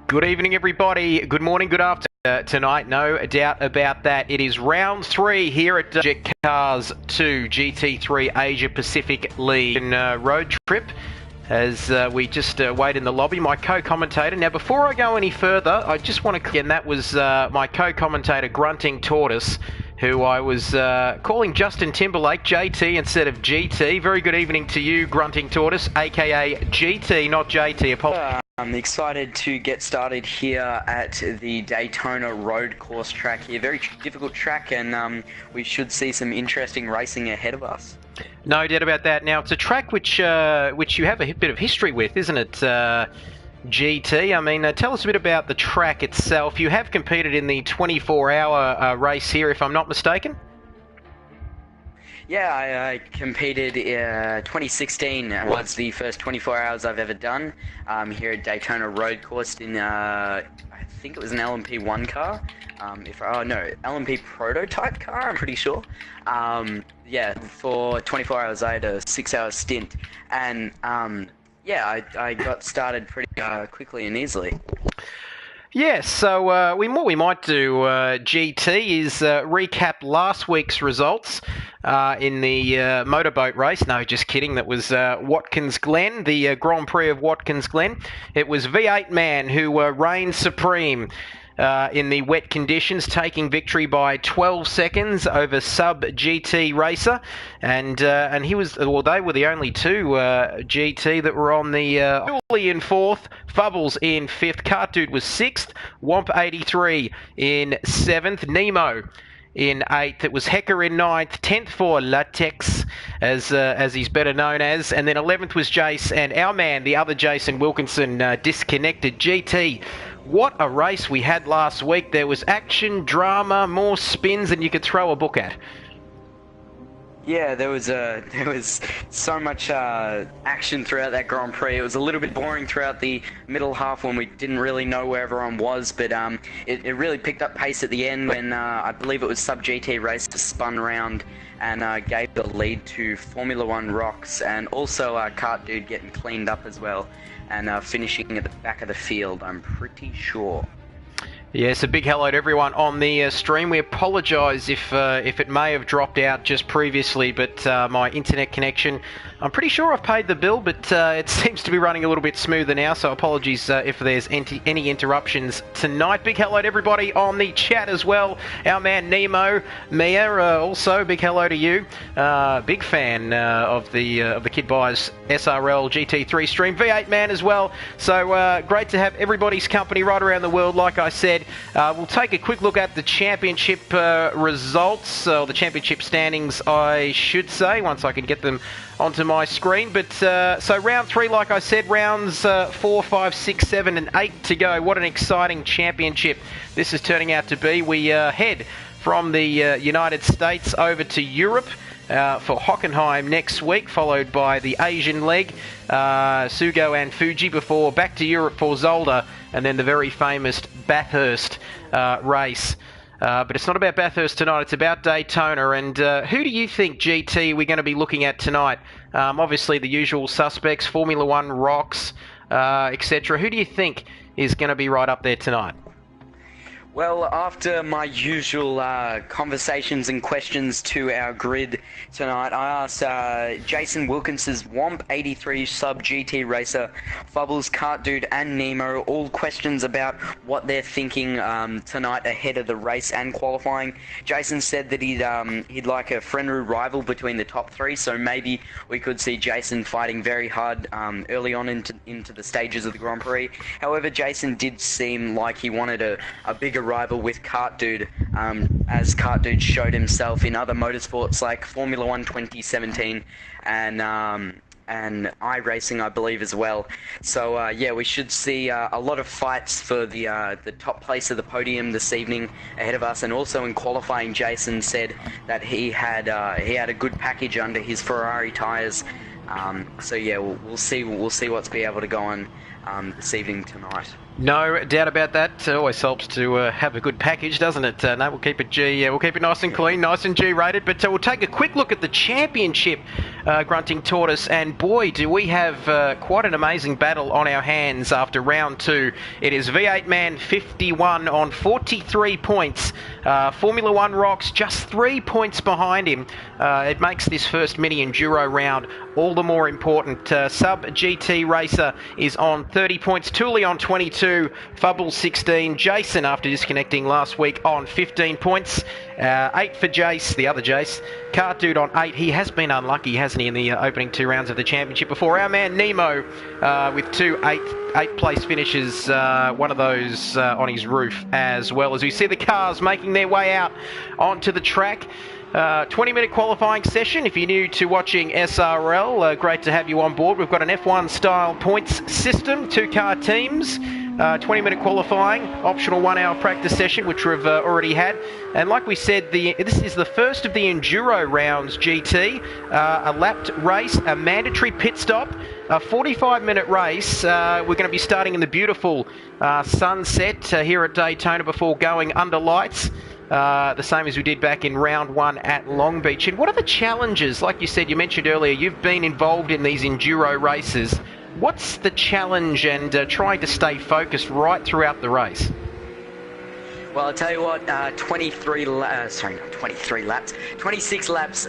Good evening, everybody. Good morning, good afternoon. Tonight, no doubt about that. It is round 3 here at Jet Cars 2 GT3 Asia Pacific League road trip. As we just wait in the lobby, my co-commentator. Now, before I go any further, I just want to, and that was my co-commentator, Grunting Tortoise, who I was calling Justin Timberlake, JT, instead of GT. Very good evening to you, Grunting Tortoise, aka GT, not JT. I'm excited to get started here at the Daytona road course track here. Very difficult track, and we should see some interesting racing ahead of us. No doubt about that. Now, it's a track which you have a bit of history with, isn't it, GT? I mean, tell us a bit about the track itself. You have competed in the 24-hour race here, if I'm not mistaken. Yeah, I competed 2016 was the first 24 hours I've ever done here at Daytona road course in I think it was an LMP1 car. LMP prototype car, I'm pretty sure. Yeah, for 24 hours I had a 6-hour stint, and yeah, I got started pretty quickly and easily. Yes, so what we might do, GT, is recap last week's results in the motorboat race. No, just kidding. That was Watkins Glen, the Grand Prix of Watkins Glen. It was V8 Man who reigned supreme in the wet conditions, taking victory by 12 seconds over Sub GT Racer, and he was, well, they were the only two GT that were on the Julie in 4th, Fubbles in 5th, Cart Dude was 6th, Womp 83 in 7th, Nemo in 8th. It was Hecker in 9th, 10th for Latex, as he's better known as, and then 11th was Jace, and our man, the other Jason Wilkinson, disconnected. GT, what a race we had last week. There was action, drama, more spins than you could throw a book at. Yeah, there was so much action throughout that Grand Prix. It was a little bit boring throughout the middle half when we didn't really know where everyone was, but it really picked up pace at the end when I believe it was Sub GT Racer spun round and gave the lead to Formula 1 Rocks, and also Cart Dude getting cleaned up as well and finishing at the back of the field, I'm pretty sure. Yes, a big hello to everyone on the stream. We apologise if it may have dropped out just previously, but my internet connection, I'm pretty sure I've paid the bill, but it seems to be running a little bit smoother now, so apologies if there's any interruptions tonight. Big hello to everybody on the chat as well. Our man Nemo, Mia, also big hello to you. Big fan of the Kidbyers SRL GT3 stream. V8 Man as well. So great to have everybody's company right around the world, like I said. We'll take a quick look at the championship results, or the championship standings, I should say, once I can get them onto my screen. But so round 3, like I said, rounds 4, 5, 6, 7 and 8 to go. What an exciting championship this is turning out to be. We head from the United States over to Europe for Hockenheim next week, followed by the Asian leg, Sugo and Fuji, before back to Europe for Zolder, and then the very famous Bathurst race. But it's not about Bathurst tonight, it's about Daytona. And who do you think, GT, we're going to be looking at tonight? Obviously the usual suspects, Formula 1 Rocks, etc. Who do you think is going to be right up there tonight? Well, after my usual conversations and questions to our grid tonight, I asked Jason Wilkinson's Womp 83 Sub GT Racer, Fubbles, Cart Dude and Nemo all questions about what they're thinking tonight ahead of the race and qualifying. Jason said that he'd like a friendly rival between the top 3, so maybe we could see Jason fighting very hard early on into the stages of the Grand Prix. However, Jason did seem like he wanted a bigger rival with Cart Dude, as Cart Dude showed himself in other motorsports like Formula 1 2017 and iRacing, I believe, as well. So yeah, we should see a lot of fights for the top place of the podium this evening ahead of us. And also in qualifying, Jason said that he had a good package under his Ferrari tyres. So yeah, we'll see what's be able to go on this evening tonight. No doubt about that. It always helps to have a good package, doesn't it? No, we'll keep it G. We'll keep it nice and clean, nice and G-rated. But we'll take a quick look at the championship, Grunting Tortoise, and boy, do we have quite an amazing battle on our hands after round 2. It is V8 Man 51 on 43 points. Formula One Rocks just 3 points behind him. It makes this first mini enduro round all the more important. Sub GT Racer is on 30 points. Tooley on 22. Fubble 16. Jason, after disconnecting last week, on 15 points. 8 for Jace, the other Jace. Cart Dude on 8. He has been unlucky, hasn't he, in the opening 2 rounds of the championship before. Our man Nemo with 2 eighth place finishes, one of those on his roof as well, as we see the cars making their way out onto the track. 20-minute qualifying session. If you're new to watching SRL, great to have you on board. We've got an F1 style points system, 2-car teams. 20-minute qualifying, optional 1-hour practice session, which we've already had. And like we said, this is the first of the enduro rounds, GT. A lapped race, a mandatory pit stop, a 45-minute race. We're going to be starting in the beautiful sunset here at Daytona before going under lights. The same as we did back in round 1 at Long Beach. And what are the challenges? Like you said, you mentioned earlier, you've been involved in these enduro races. What's the challenge and trying to stay focused right throughout the race? Well, I'll tell you what, 26 laps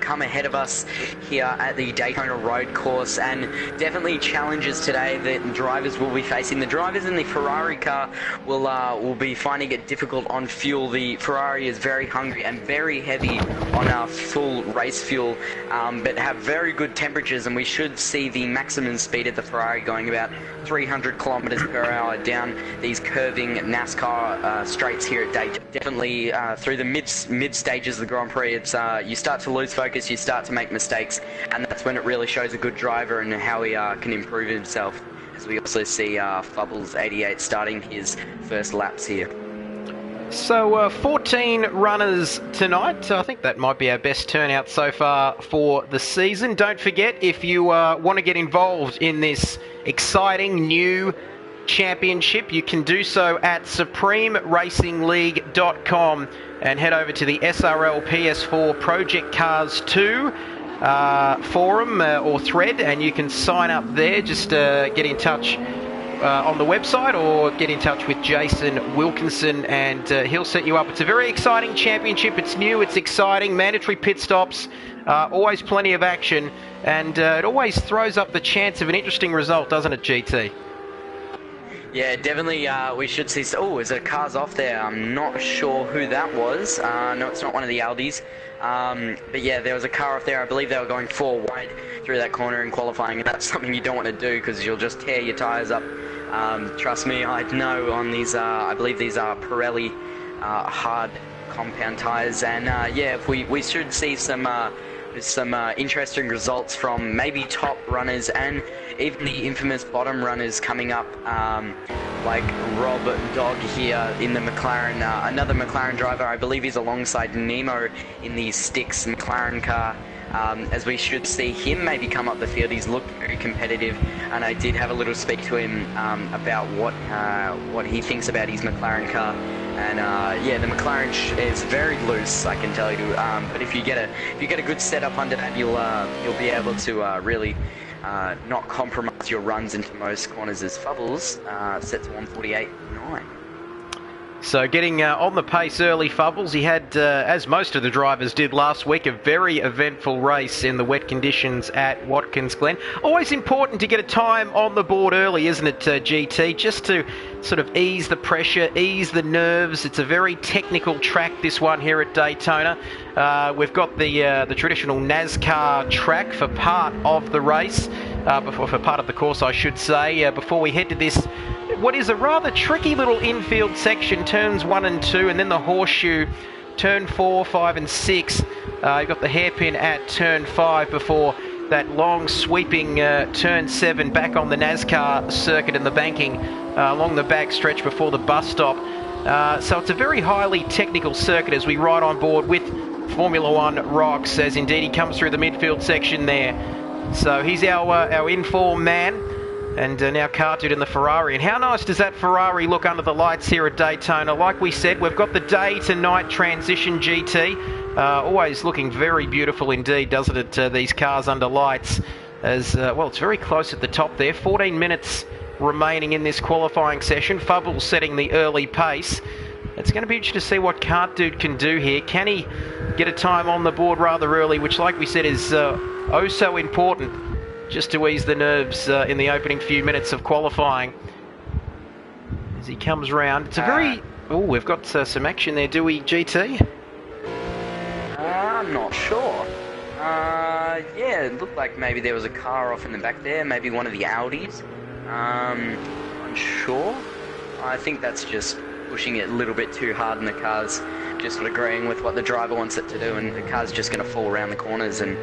come ahead of us here at the Daytona road course, and definitely challenges today that drivers will be facing. The drivers in the Ferrari car will be finding it difficult on fuel. The Ferrari is very hungry and very heavy on full race fuel, but have very good temperatures, and we should see the maximum speed of the Ferrari going about 300 kilometers per hour down these curving NASCAR straights here at Daytona. Definitely through the mid stages of the Grand Prix, it's you start to lose focus, you start to make mistakes, and that's when it really shows a good driver and how he can improve himself. As we also see Fubbles 88 starting his first laps here. So 14 runners tonight. I think that might be our best turnout so far for the season. Don't forget, if you want to get involved in this exciting new championship, you can do so at supremeracingleague.com and head over to the SRL PS4 Project Cars 2 forum or thread, and you can sign up there. Just get in touch on the website or get in touch with Jason Wilkinson and he'll set you up. It's a very exciting championship. It's new, it's exciting, mandatory pit stops, always plenty of action, and it always throws up the chance of an interesting result, doesn't it, GT? Yeah, definitely we should see... Oh, is there cars off there? I'm not sure who that was. No, it's not one of the Aldis. But yeah, there was a car off there. I believe they were going 4 wide through that corner in qualifying, and that's something you don't want to do because you'll just tear your tyres up. Trust me, I know on these, I believe these are Pirelli hard compound tyres, and yeah, we should see some interesting results from maybe top runners and even the infamous bottom runners coming up, like Rob Dog here in the McLaren, another McLaren driver. I believe he's alongside Nemo in the Styx McLaren car, as we should see him maybe come up the field. He's looked very competitive, and I did have a little speak to him about what he thinks about his McLaren car. And yeah, the McLaren is very loose, I can tell you. But if you get a good setup under that, you'll be able to really not compromise your runs into most corners. As Fubbles set to 148.9. So getting on the pace early, Fubbles. He had, as most of the drivers did last week, a very eventful race in the wet conditions at Watkins Glen. Always important to get a time on the board early, isn't it, GT? Just to sort of ease the pressure, ease the nerves. It's a very technical track, this one here at Daytona. We've got the traditional NASCAR track for part of the race, for part of the course, I should say, before we head to this, what is a rather tricky little infield section, turns 1 and 2, and then the horseshoe, turn 4, 5 and 6. You've got the hairpin at turn 5 before that long sweeping turn 7 back on the NASCAR circuit and the banking along the back stretch before the bus stop. So it's a very highly technical circuit as we ride on board with Formula One Rocks, as indeed he comes through the midfield section there. So he's our informed man. And now Cardude in the Ferrari. And how nice does that Ferrari look under the lights here at Daytona? Like we said, we've got the day to night transition GT. Always looking very beautiful indeed, doesn't it, these cars under lights? As well, it's very close at the top there. 14 minutes remaining in this qualifying session. Fubbles setting the early pace. It's going to be interesting to see what Cardude can do here. Can he get a time on the board rather early, which, like we said, is oh so important, just to ease the nerves in the opening few minutes of qualifying. As he comes round, it's a very... Oh, we've got some action there, do we, GT? I'm not sure. Yeah, it looked like maybe there was a car off in the back there, maybe one of the Audis. Unsure. I think that's just pushing it a little bit too hard, and the car's just sort of agreeing with what the driver wants it to do, and the car's just going to fall around the corners, and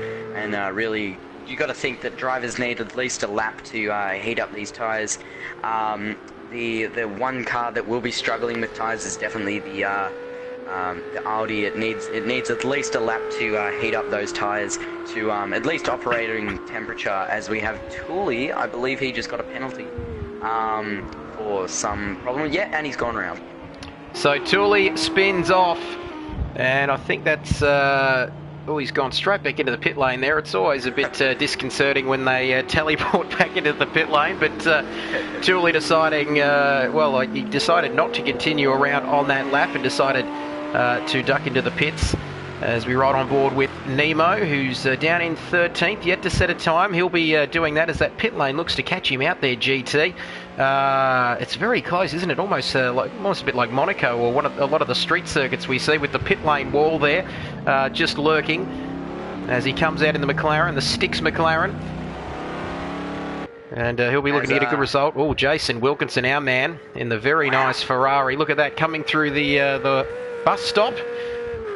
really... You got to think that drivers need at least a lap to heat up these tyres. The one car that will be struggling with tyres is definitely the Audi. It needs at least a lap to heat up those tyres to at least operating temperature. As we have Tooley, I believe he just got a penalty for some problem. Yeah, and he's gone round. So Tooley spins off, and I think that's... Oh, he's gone straight back into the pit lane there. It's always a bit disconcerting when they teleport back into the pit lane, but Tooley deciding, well, he decided not to continue around on that lap and decided to duck into the pits as we ride on board with Nemo, who's down in 13th, yet to set a time. He'll be doing that as that pit lane looks to catch him out there, GT. It's very close, isn't it? Almost almost a bit like Monaco or a lot of the street circuits we see with the pit lane wall there, just lurking as he comes out in the McLaren, the Styx McLaren. And he'll be looking to get a good result. Oh, Jason Wilkinson, our man, in the very nice Ferrari. Look at that, coming through the bus stop.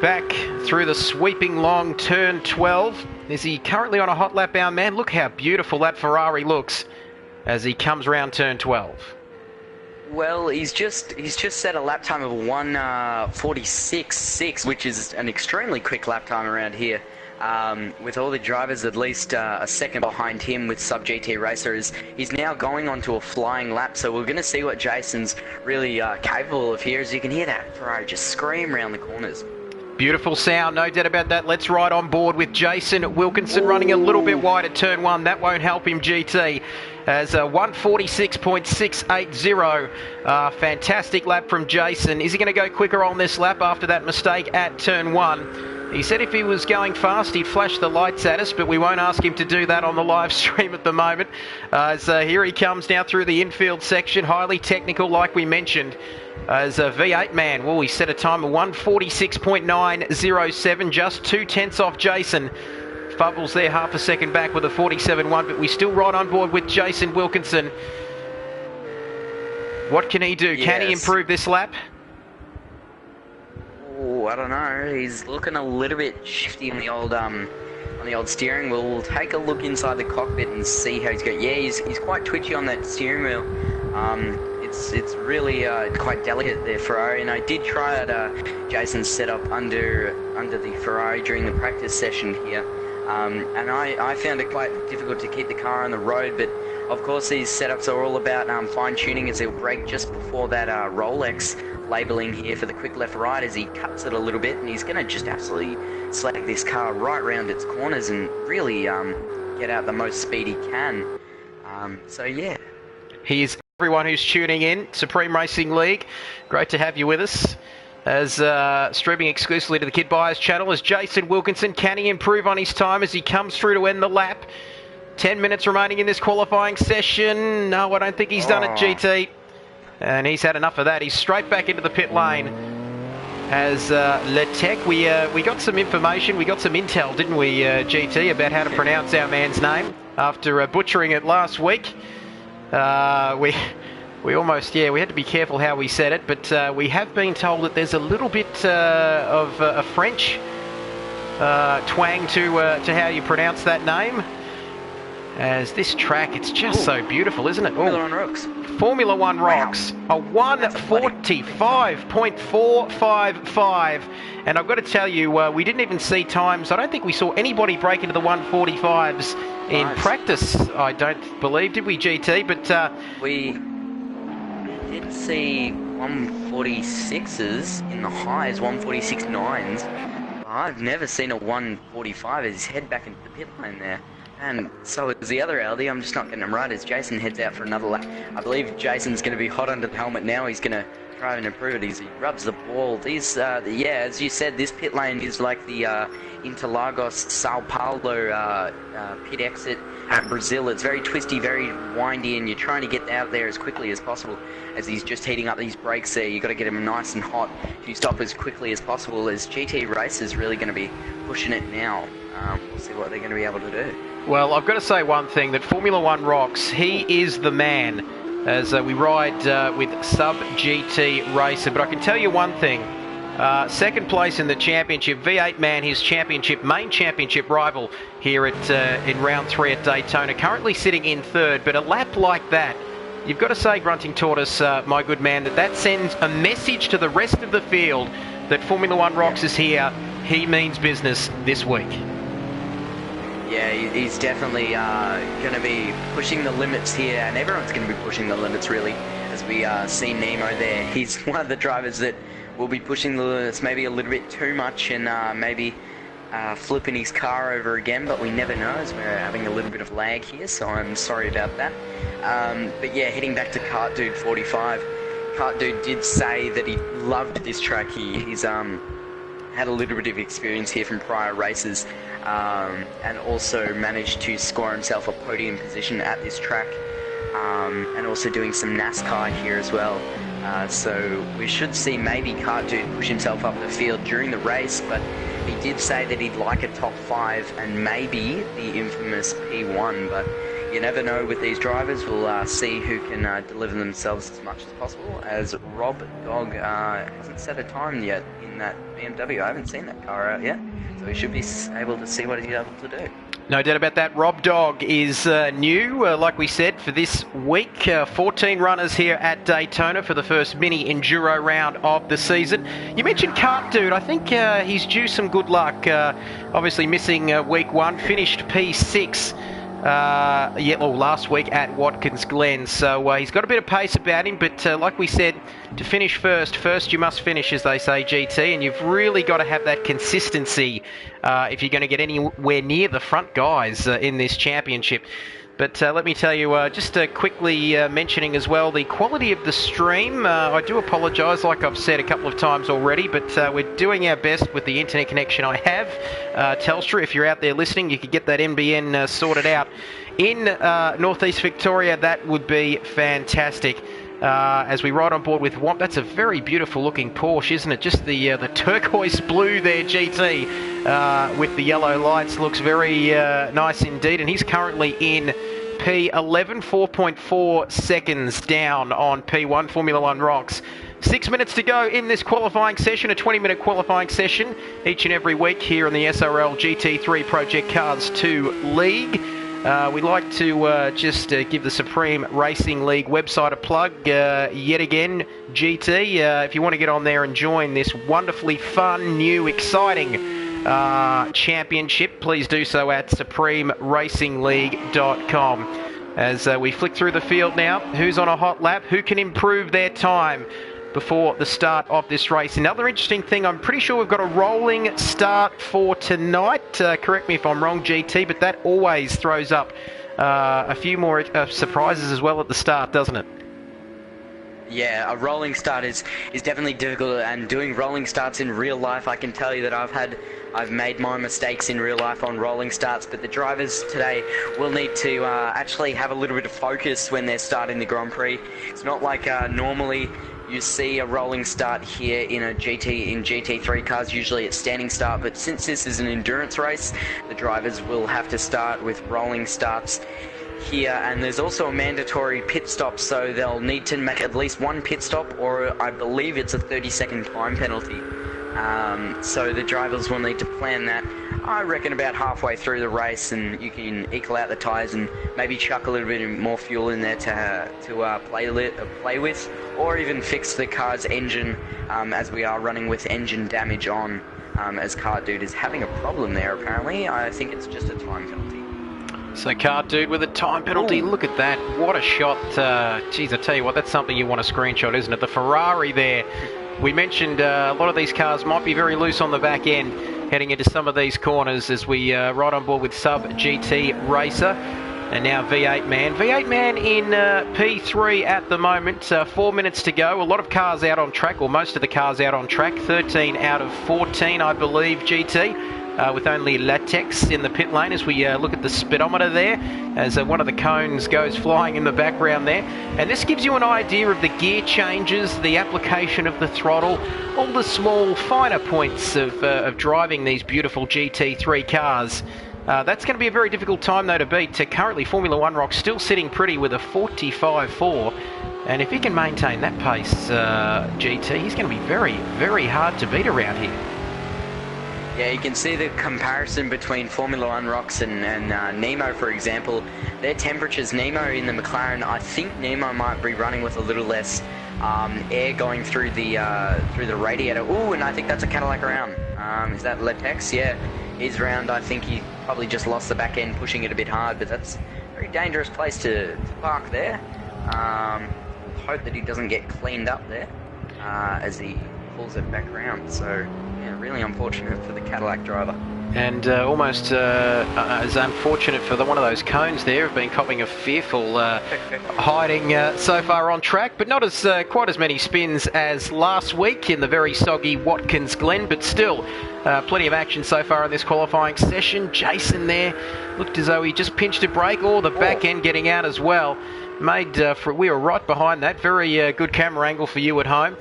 Back through the sweeping long turn 12. Is he currently on a hot lap, our man? Look how beautiful that Ferrari looks as he comes round turn 12. Well, he's just set a lap time of 1:46.6, which is an extremely quick lap time around here. With all the drivers at least a second behind him with Sub GT Racers, he's now going on to a flying lap, so we're going to see what Jason's really capable of here, as you can hear that Ferrari just scream around the corners. Beautiful sound, no doubt about that. Let's ride on board with Jason Wilkinson. Ooh. Running a little bit wide at turn 1. That won't help him, GT. As 1:46.680. Fantastic lap from Jason. Is he going to go quicker on this lap after that mistake at turn 1? He said if he was going fast, he'd flash the lights at us, but we won't ask him to do that on the live stream at the moment. As here he comes now through the infield section. Highly technical, like we mentioned. As a V8 man, well, he set a time of 1:46.907, just 0.2 off Jason. Fubbles there, half a second back with a 47.1, but we still ride on board with Jason Wilkinson. What can he do? Yes. Can he improve this lap? Oh, I don't know. He's looking a little bit shifty on the old steering wheel. We'll take a look inside the cockpit and see how he's going. Yeah, he's quite twitchy on that steering wheel. It's really quite delicate there, Ferrari, and I did try it, Jason's setup under the Ferrari during the practice session here, and I found it quite difficult to keep the car on the road, but of course these setups are all about fine-tuning, as he'll brake just before that Rolex labelling here for the quick left right as he cuts it a little bit, and he's going to just absolutely slag this car right round its corners and really get out the most speed he can. So yeah. He's everyone who's tuning in, Supreme Racing League. Great to have you with us. As streaming exclusively to the Kidbyers channel is Jason Wilkinson. Can he improve on his time as he comes through to end the lap? 10 minutes remaining in this qualifying session. No, I don't think he's done it, GT. And he's had enough of that. He's straight back into the pit lane. As Letec, we got some information, we got some intel, didn't we, GT, about how to pronounce our man's name after butchering it last week. We almost, we had to be careful how we said it, but we have been told that there's a little bit of a French twang to how you pronounce that name. As this track, it's just so beautiful, isn't it? Formula One rocks. Formula One rocks. A 1:45.455. And I've got to tell you, we didn't even see times. I don't think we saw anybody break into the 1:45s in practice, I don't believe. Did we, GT? But we did see 146s in the highs, 146.9s. I've never seen a 145 as head back into the pit lane there. And so is the other Aldi. I'm just not getting him right as Jason heads out for another lap. I believe Jason's going to be hot under the helmet now. He's going to try and improve it. He rubs the ball. These, yeah, as you said, this pit lane is like the Interlagos, Sao Paulo pit exit at Brazil. It's very twisty, very windy, and you're trying to get out there as quickly as possible. As he's just heating up these brakes there, you've got to get him nice and hot to stop as quickly as possible. As GT Race is really going to be pushing it now. We'll see what they're going to be able to do. Well, I've got to say one thing, that Formula One rocks. He is the man as we ride with sub-GT Racer. But I can tell you one thing. Second place in the championship, V8 Man, his main championship rival here at in round 3 at Daytona, currently sitting in third. But a lap like that, you've got to say, Grunting Tortoise, my good man, that sends a message to the rest of the field that Formula One rocks is here. He means business this week. Yeah, he's definitely going to be pushing the limits here, and everyone's going to be pushing the limits, really, as we see Nemo there. He's one of the drivers that will be pushing the limits maybe a little bit too much and maybe flipping his car over again, but we never know as we're having a little bit of lag here, so I'm sorry about that. But yeah, heading back to Kart Dude 45, Kart Dude did say that he loved this track. He's had a little bit of experience here from prior races, and also managed to score himself a podium position at this track, and also doing some NASCAR here as well. So we should see maybe Kart Dude push himself up the field during the race, but he did say that he'd like a top 5 and maybe the infamous P1, but you never know with these drivers. We'll see who can deliver themselves as much as possible, as Rob Dog hasn't set a time yet in that BMW. I haven't seen that car out yet, so we should be able to see what he's able to do. No doubt about that. Rob Dog is new, like we said, for this week. 14 runners here at Daytona for the first mini enduro round of the season. You mentioned Kart Dude. I think he's due some good luck. Obviously missing week 1, finished P6. Last week at Watkins Glen, so he's got a bit of pace about him, but like we said, to finish first you must finish, as they say, GT, and you've really got to have that consistency if you're going to get anywhere near the front guys in this championship. But let me tell you, just quickly mentioning as well the quality of the stream. I do apologise, like I've said a couple of times already, but we're doing our best with the internet connection I have. Telstra, if you're out there listening, you could get that NBN sorted out in northeast Victoria. That would be fantastic. As we ride on board with Womp. That's a very beautiful looking Porsche, isn't it? Just the turquoise blue there, GT, with the yellow lights, looks very nice indeed. And he's currently in P11, 4.4 seconds down on P1, Formula One rocks. 6 minutes to go in this qualifying session, a 20-minute qualifying session each and every week here on the SRL GT3 Project Cars 2 League. We'd like to just give the Supreme Racing League website a plug yet again. GT, if you want to get on there and join this wonderfully fun, new, exciting championship, please do so at supremeracingleague.com. As we flick through the field now, who's on a hot lap, who can improve their time before the start of this race. Another interesting thing, I'm pretty sure we've got a rolling start for tonight. Correct me if I'm wrong, GT, but that always throws up a few more surprises as well at the start, doesn't it? Yeah, a rolling start is definitely difficult, and doing rolling starts in real life, I can tell you that I've made my mistakes in real life on rolling starts, but the drivers today will need to actually have a little bit of focus when they're starting the Grand Prix. It's not like normally you see a rolling start here in GT3 cars. Usually it's standing start, but since this is an endurance race, the drivers will have to start with rolling starts here, and there's also a mandatory pit stop, so they'll need to make at least one pit stop, or I believe it's a 30-second time penalty So the drivers will need to plan that, I reckon, about halfway through the race, and you can equal out the tyres and maybe chuck a little bit more fuel in there to play with, or even fix the car's engine, as we are running with engine damage on, as Car Dude is having a problem there apparently. I think it's just a time penalty. So Car Dude with a time penalty. Ooh. Look at that. What a shot. Geez, I tell you what, that's something you want to screenshot, isn't it? The Ferrari there. We mentioned a lot of these cars might be very loose on the back end heading into some of these corners as we ride on board with Sub GT Racer and now V8 Man. V8 Man in P3 at the moment, 4 minutes to go. A lot of cars out on track, or most of the cars out on track. 13 out of 14, I believe, GT. With only Latex in the pit lane as we look at the speedometer there as one of the cones goes flying in the background there. And this gives you an idea of the gear changes, the application of the throttle, all the small finer points of driving these beautiful GT3 cars. That's going to be a very difficult time though to beat. Currently Formula One Rock still sitting pretty with a 45.4, and if he can maintain that pace, GT, he's going to be very, very hard to beat around here. Yeah, you can see the comparison between Formula One Rocks and Nemo, for example. Their temperatures, Nemo in the McLaren, I think Nemo might be running with a little less air going through the radiator. Ooh, and I think that's a Cadillac around. Is that Latex? Yeah, he's around. I think he probably just lost the back end pushing it a bit hard, but that's a very dangerous place to park there. Hope that he doesn't get cleaned up there as he pulls it back around. So yeah, really unfortunate for the Cadillac driver. And almost as unfortunate for one of those cones there, have been copping a fearful hiding so far on track, but not as quite as many spins as last week in the very soggy Watkins Glen, but still plenty of action so far in this qualifying session. Jason there looked as though he just pinched a brake, or the back end getting out as well. We were right behind that. Very good camera angle for you at home.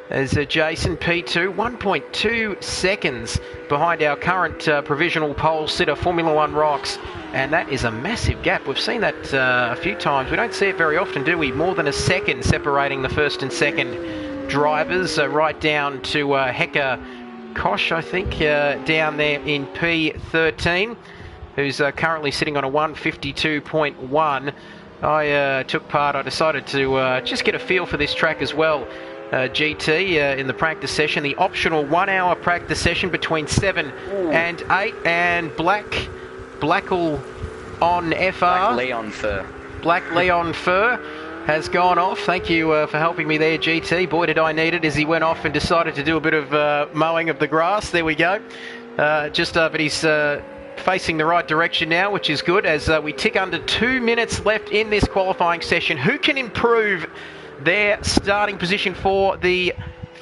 As Jason P2, 1.2 seconds behind our current provisional pole sitter, Formula One Rocks, and that is a massive gap. We've seen that a few times. We don't see it very often, do we? More than a second separating the first and second drivers, right down to Hecka Kosh, I think, down there in P13, who's currently sitting on a 152.1. I decided to just get a feel for this track as well. GT in the practice session, the optional 1 hour practice session between 7 and 8, and Blackle on FR. Black Leon Fur has gone off. Thank you for helping me there, GT. Boy, did I need it as he went off and decided to do a bit of mowing of the grass. There we go. But he's facing the right direction now, which is good, as we tick under 2 minutes left in this qualifying session. Who can improve their starting position for the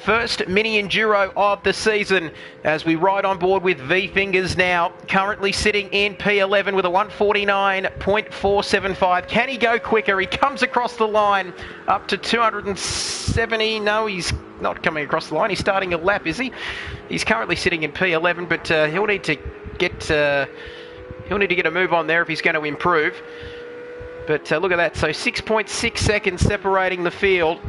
first mini enduro of the season, as we ride on board with V Fingers now, currently sitting in P11 with a 149.475. Can he go quicker? He comes across the line up to 270. No, he's not coming across the line. He's starting a lap, is he? He's currently sitting in P11, but he'll need to get a move on there if he's going to improve. But look at that, so 6.6 seconds separating the field.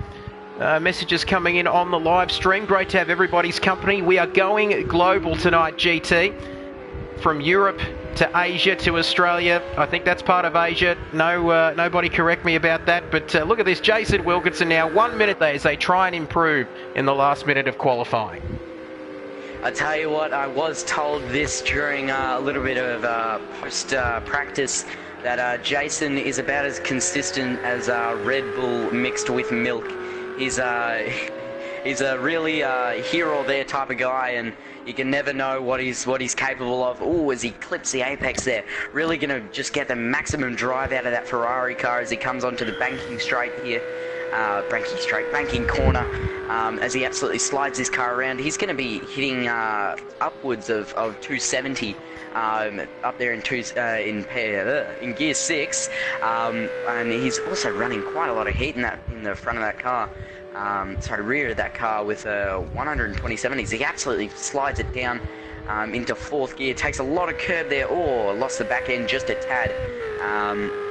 Messages coming in on the live stream. Great to have everybody's company. We are going global tonight, GT. From Europe to Asia to Australia. I think that's part of Asia. No, nobody correct me about that. But look at this, Jason Wilkinson now, 1 minute there as they try and improve in the last minute of qualifying. I tell you what, I was told this during a little bit of post-practice, that Jason is about as consistent as Red Bull mixed with milk. He's a really here or there type of guy, and you can never know what he's capable of. Ooh, as he clips the apex there, really gonna just get the maximum drive out of that Ferrari car as he comes onto the banking straight here. Banking corner, as he absolutely slides his car around. He's going to be hitting upwards of 270 up there in gear 6, and he's also running quite a lot of heat in the front of that car. Rear of that car with 127. He absolutely slides it down into 4th gear. Takes a lot of curb there. Oh, lost the back end just a tad.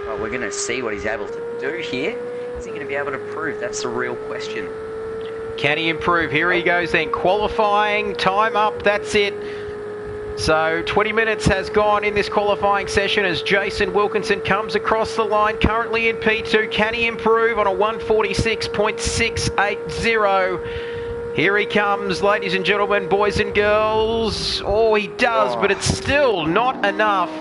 But we're going to see what he's able to do here. Is he going to be able to prove? That's the real question. Can he improve? Here he goes then. Qualifying, time up, that's it. So 20 minutes has gone in this qualifying session as Jason Wilkinson comes across the line, currently in P2. Can he improve on a 146.680? Here he comes, ladies and gentlemen, boys and girls. Oh, he does, but it's still not enough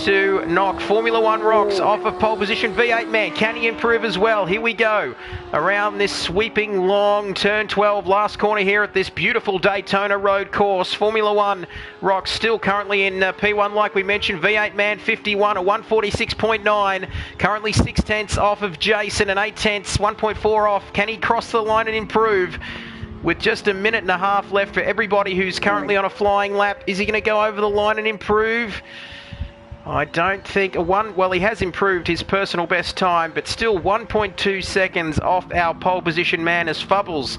to knock Formula One Rocks off of pole position. V8 man, can he improve as well? Here we go. Around this sweeping long turn 12, last corner here at this beautiful Daytona road course. Formula One Rocks still currently in P1 like we mentioned. V8 man 51, a 146.9. Currently 6 tenths off of Jason and 8 tenths, 1.4 off. Can he cross the line and improve? With just a minute and a half left for everybody who's currently on a flying lap. Is he going to go over the line and improve? I don't think well, he has improved his personal best time, but still 1.2 seconds off our pole position man as Fubbles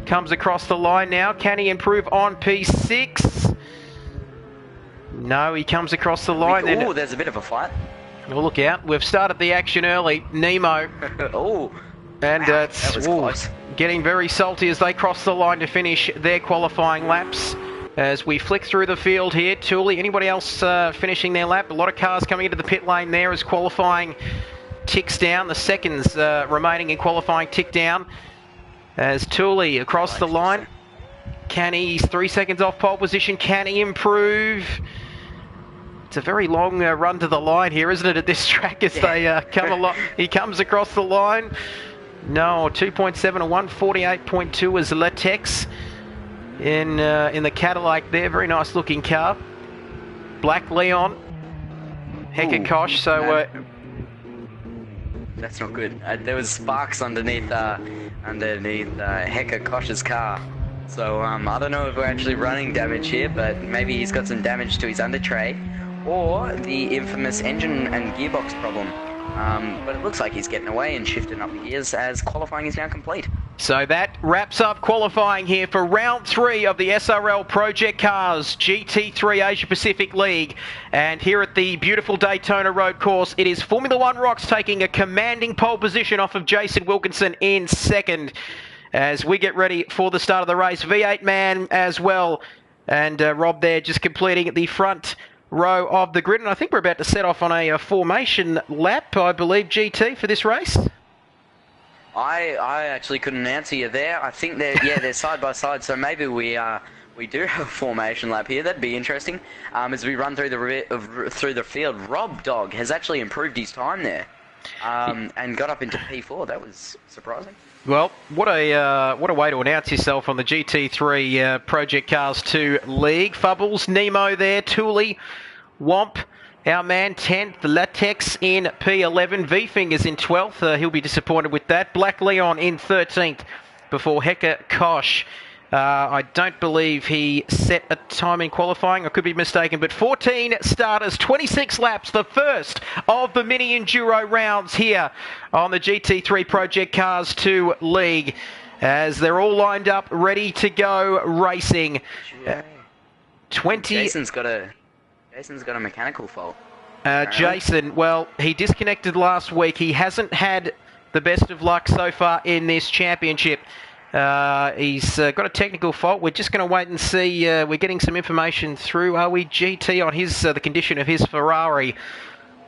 comes across the line now. Can he improve on P6? No, he comes across the line. Oh, there's a bit of a fight. Well, look out. We've started the action early. Nemo. Oh. And wow, that was close. Getting very salty as they cross the line to finish their qualifying laps. As we flick through the field here, Tooley, anybody else finishing their lap? A lot of cars coming into the pit lane there as qualifying ticks down. The seconds remaining in qualifying tick down. As Tooley across the line. Can he, he's 3 seconds off pole position. Can he improve? It's a very long run to the line here, isn't it, at this track as they come along. He comes across the line. No, 2.7, a 148.2 is Latex. In the Cadillac there, very nice looking car. Black Leon, Hecka Kosh. So that's not good. There was sparks underneath Hecka Kosh's car. So I don't know if we're actually running damage here, but maybe he's got some damage to his under tray, or the infamous engine and gearbox problem. But it looks like he's getting away and shifting up gears as qualifying is now complete. So that wraps up qualifying here for round 3 of the SRL Project Cars GT3 Asia Pacific League. And here at the beautiful Daytona road course, it is Formula One Rocks taking a commanding pole position off of Jason Wilkinson in second. As we get ready for the start of the race, V8 man as well. And Rob there just completing the front row of the grid. And I think we're about to set off on a formation lap, I believe, GT, for this race. I actually couldn't answer you there. I think they're side by side, so maybe we do have a formation lap here. That'd be interesting. As we run through the field, Rob Dog has actually improved his time there, and got up into P4. That was surprising. Well, what a way to announce yourself on the GT3 Project Cars 2 League. Fubbles, Nemo there, Tooley, Womp. Our man 10th, Latex in P11, V-Fingers in 12th, he'll be disappointed with that. Black Leon in 13th before Hecka Kosh. I don't believe he set a time in qualifying, I could be mistaken, but 14 starters, 26 laps, the first of the mini enduro rounds here on the GT3 Project Cars 2 League, as they're all lined up, ready to go racing. 20... Jason's got a mechanical fault. Jason, well, he disconnected last week. He hasn't had the best of luck so far in this championship. He's got a technical fault. We're just going to wait and see. We're getting some information through, are we, GT, on his the condition of his Ferrari.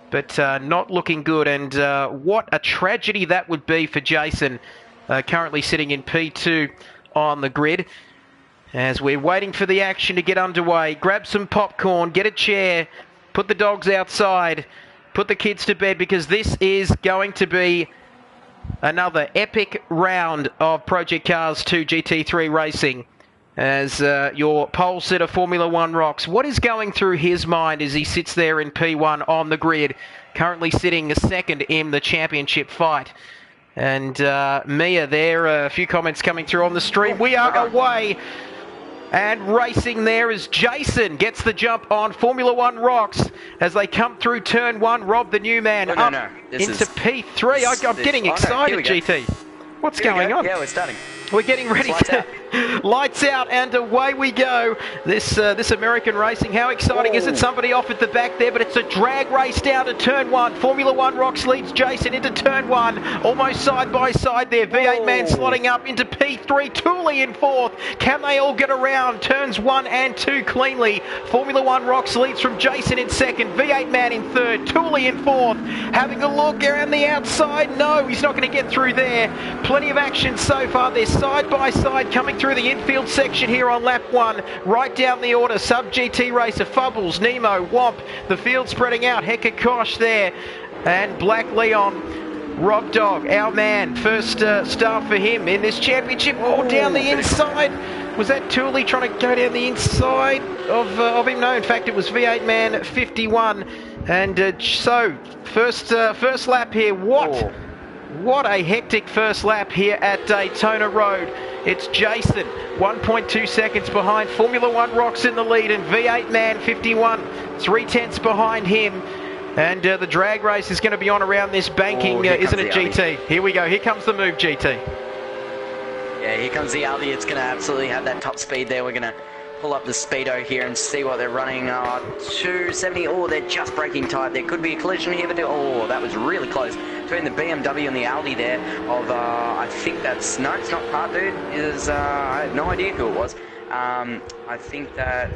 But not looking good. And what a tragedy that would be for Jason, currently sitting in P2 on the grid. As we're waiting for the action to get underway, grab some popcorn, get a chair, put the dogs outside, put the kids to bed, because this is going to be another epic round of Project Cars 2 GT3 racing. As your pole sitter Formula One Rocks, what is going through his mind as he sits there in P1 on the grid, currently sitting second in the championship fight? And Mia there, a few comments coming through on the stream. We are away. And racing there as Jason gets the jump on Formula One Rocks as they come through turn 1. Rob, the new man, into P3. I'm getting excited, GT. What's going on? Yeah, we're starting. We're getting ready to... Lights out and away we go. This American racing, how exciting is it? Somebody off at the back there, but it's a drag race down to turn one. Formula One Rocks leads Jason into turn one, almost side by side there. V8 man slotting up into P3, Tooley in fourth. Can they all get around turns 1 and 2 cleanly? Formula One Rocks leads from Jason in second, V8 man in third, Tooley in fourth. Having a look around the outside, no, he's not going to get through there. Plenty of action so far. They're side by side coming through the infield section here on lap 1. Right down the order, Sub GT Racer, Fubbles, Nemo, Womp. The field spreading out, Hecka Kosh there. And Black Leon, Rob Dog, our man. First start for him in this championship. Oh, down the inside. Was that Tooley trying to go down the inside of him? No, in fact, it was V8 man 51. And so, first lap here. What a hectic first lap here at Daytona Road. It's Jason, 1.2 seconds behind. Formula One Rocks in the lead, and V8 man 51, 3/10 behind him. And the drag race is going to be on around this banking, isn't it, GT? Here we go. Here comes the move, GT. Yeah, here comes the Aldi. It's going to absolutely have that top speed there. We're going to pull up the speedo here and see what they're running. 270. Oh, they're just breaking tight. There could be a collision here, but oh, that was really close between the BMW and the Aldi there. Of I think that's no, it's not Part Dude. I have no idea who it was. I think that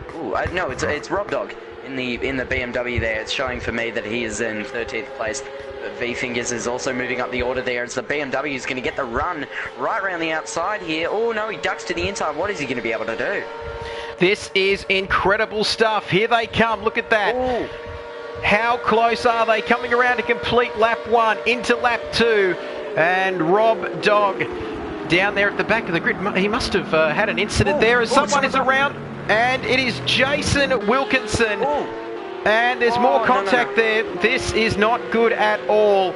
no, it's Rob Dog in the BMW there. It's showing for me that he is in 13th place. But V-Fingers is also moving up the order there as the BMW is going to get the run right around the outside here. Oh no, he ducks to the inside. What is he going to be able to do? This is incredible stuff. Here they come. Look at that. Ooh. How close are they? Coming around to complete lap 1 into lap 2. And Rob Dog down there at the back of the grid. He must have had an incident there as someone is around. And it is Jason Wilkinson. And there's more contact there. This is not good at all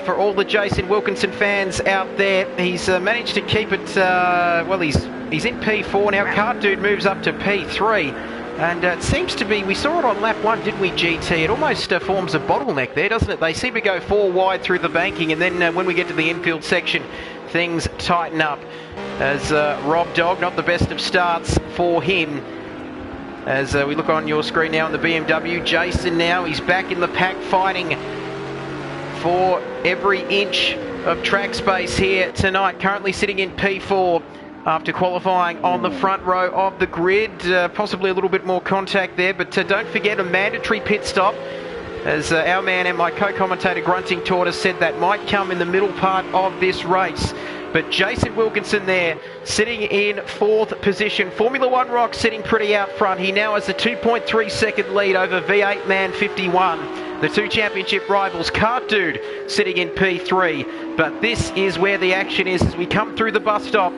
for all the Jason Wilkinson fans out there. He's managed to keep it, well, he's in P4 now. Kart Dude moves up to P3. And it seems to be, we saw it on lap 1, didn't we, GT? It almost forms a bottleneck there, doesn't it? They seem to go 4 wide through the banking, and then when we get to the infield section, things tighten up. As Rob Dog, not the best of starts for him. As we look on your screen now on the BMW, Jason now, he's back in the pack fighting for every inch of track space here tonight. Currently sitting in P4 after qualifying on the front row of the grid. Possibly a little bit more contact there, but don't forget a mandatory pit stop. As our man and my co-commentator Grunting Tortoise said, that might come in the middle part of this race. But Jason Wilkinson there, sitting in 4th position. Formula One Rock sitting pretty out front. He now has a 2.3 second lead over V8 man 51. The 2 championship rivals, Kart Dude sitting in P3. But this is where the action is as we come through the bus stop.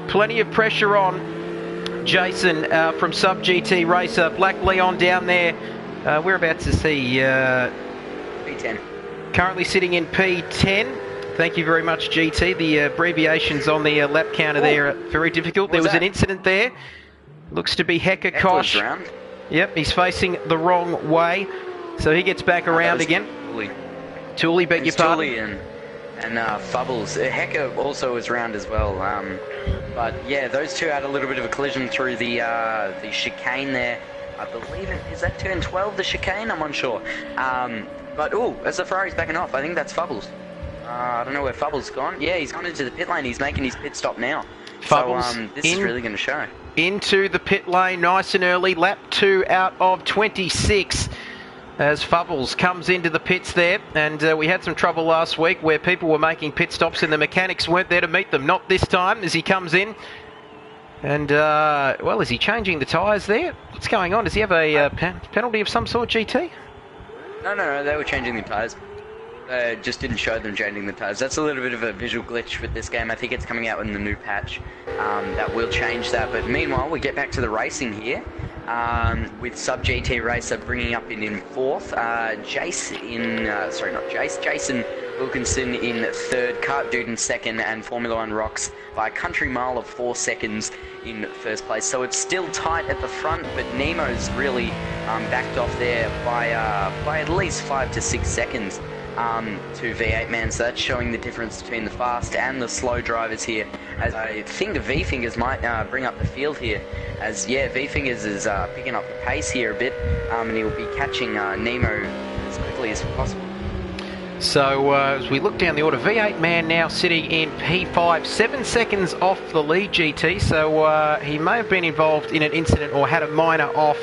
Plenty of pressure on Jason from Sub GT Racer. Black Leon down there. Whereabouts is he? P10. Currently sitting in P10. Thank you very much, GT. The abbreviations on the lap counter there are very difficult. There was an incident there. Looks to be Hecka Kosh. Yep, he's facing the wrong way. So he gets back around again. Tooley, beg your pardon. And Fubbles. Hecka also was round as well. But yeah, those two had a little bit of a collision through the chicane there. I believe is that turn 12, the chicane? I'm unsure. But as the Ferrari's backing off, I think that's Fubbles. I don't know where Fubbles gone. Yeah, he's gone into the pit lane. He's making his pit stop now. Fubbles so this is really going to show. Into the pit lane nice and early. Lap 2 out of 26. As Fubbles comes into the pits there. And we had some trouble last week where people were making pit stops and the mechanics weren't there to meet them. Not this time as he comes in. And, well, is he changing the tyres there? What's going on? Does he have a penalty of some sort, GT? No, they were changing the tyres. Just didn't show them changing the tyres. That's a little bit of a visual glitch with this game. I think it's coming out in the new patch that will change that. But meanwhile, we get back to the racing here with Sub GT Racer bringing up in 4th. Jason Wilkinson in 3rd, Kart Dude in 2nd, and Formula One Rocks by a country mile of 4 seconds in 1st place. So it's still tight at the front, but Nemo's really backed off there by at least 5 to 6 seconds. to V8 man, so that's showing the difference between the fast and the slow drivers here, as I think V-Fingers might bring up the field here, as yeah, V-Fingers is picking up the pace here a bit, and he will be catching Nemo as quickly as possible. So as we look down the order, V8 man now sitting in P5, 7 seconds off the lead, GT, so he may have been involved in an incident or had a minor off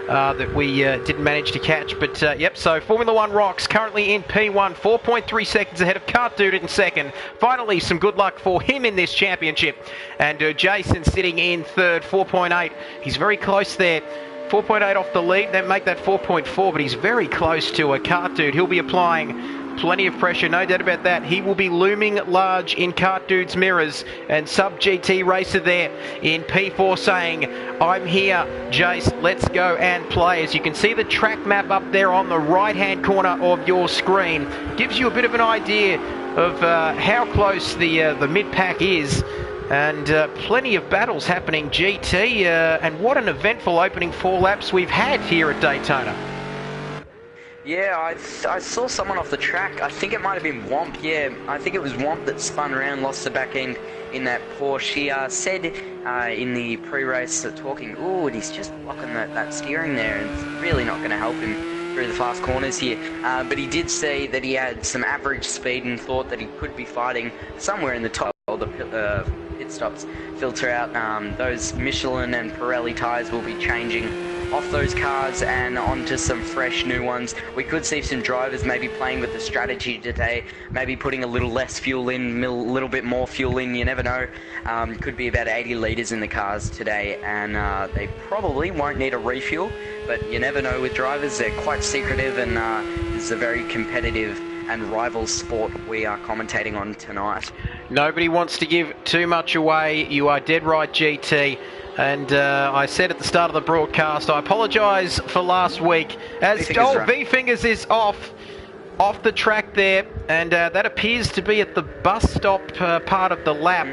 that we didn't manage to catch, but yep, so Formula One rocks currently in P1, 4.3 seconds ahead of Kart Dude in second. Finally, some good luck for him in this championship, and Jason sitting in third, 4.8. He's very close there. 4.8 off the lead, then make that 4.4, but he's very close to a Kart Dude. He'll be applying plenty of pressure, no doubt about that. He will be looming large in Kart Dude's mirrors, and Sub GT Racer there in P4 saying, I'm here, Jace, let's go and play. As you can see the track map up there on the right hand corner of your screen, gives you a bit of an idea of how close the mid-pack is. And plenty of battles happening, GT, and what an eventful opening 4 laps we've had here at Daytona. Yeah, I saw someone off the track. I think it might have been Womp. Yeah, I think it was Womp that spun around, lost the back end in that Porsche. He said in the pre-race talking, ooh, and he's just blocking that steering there, and it's really not going to help him through the fast corners here. But he did say that he had some average speed and thought that he could be fighting somewhere in the top of the pit stops. Filter out those Michelin and Pirelli tyres will be changing off those cars and onto some fresh new ones. We could see some drivers maybe playing with the strategy today, maybe putting a little less fuel in, a little bit more fuel in, you never know. Could be about 80 litres in the cars today, and they probably won't need a refuel, but you never know with drivers. They're quite secretive, and this is a very competitive and rival sport we are commentating on tonight. Nobody wants to give too much away. You are dead right, GT. And I said at the start of the broadcast, I apologise for last week. As V-Fingers is off the track there, and that appears to be at the bus stop part of the lap.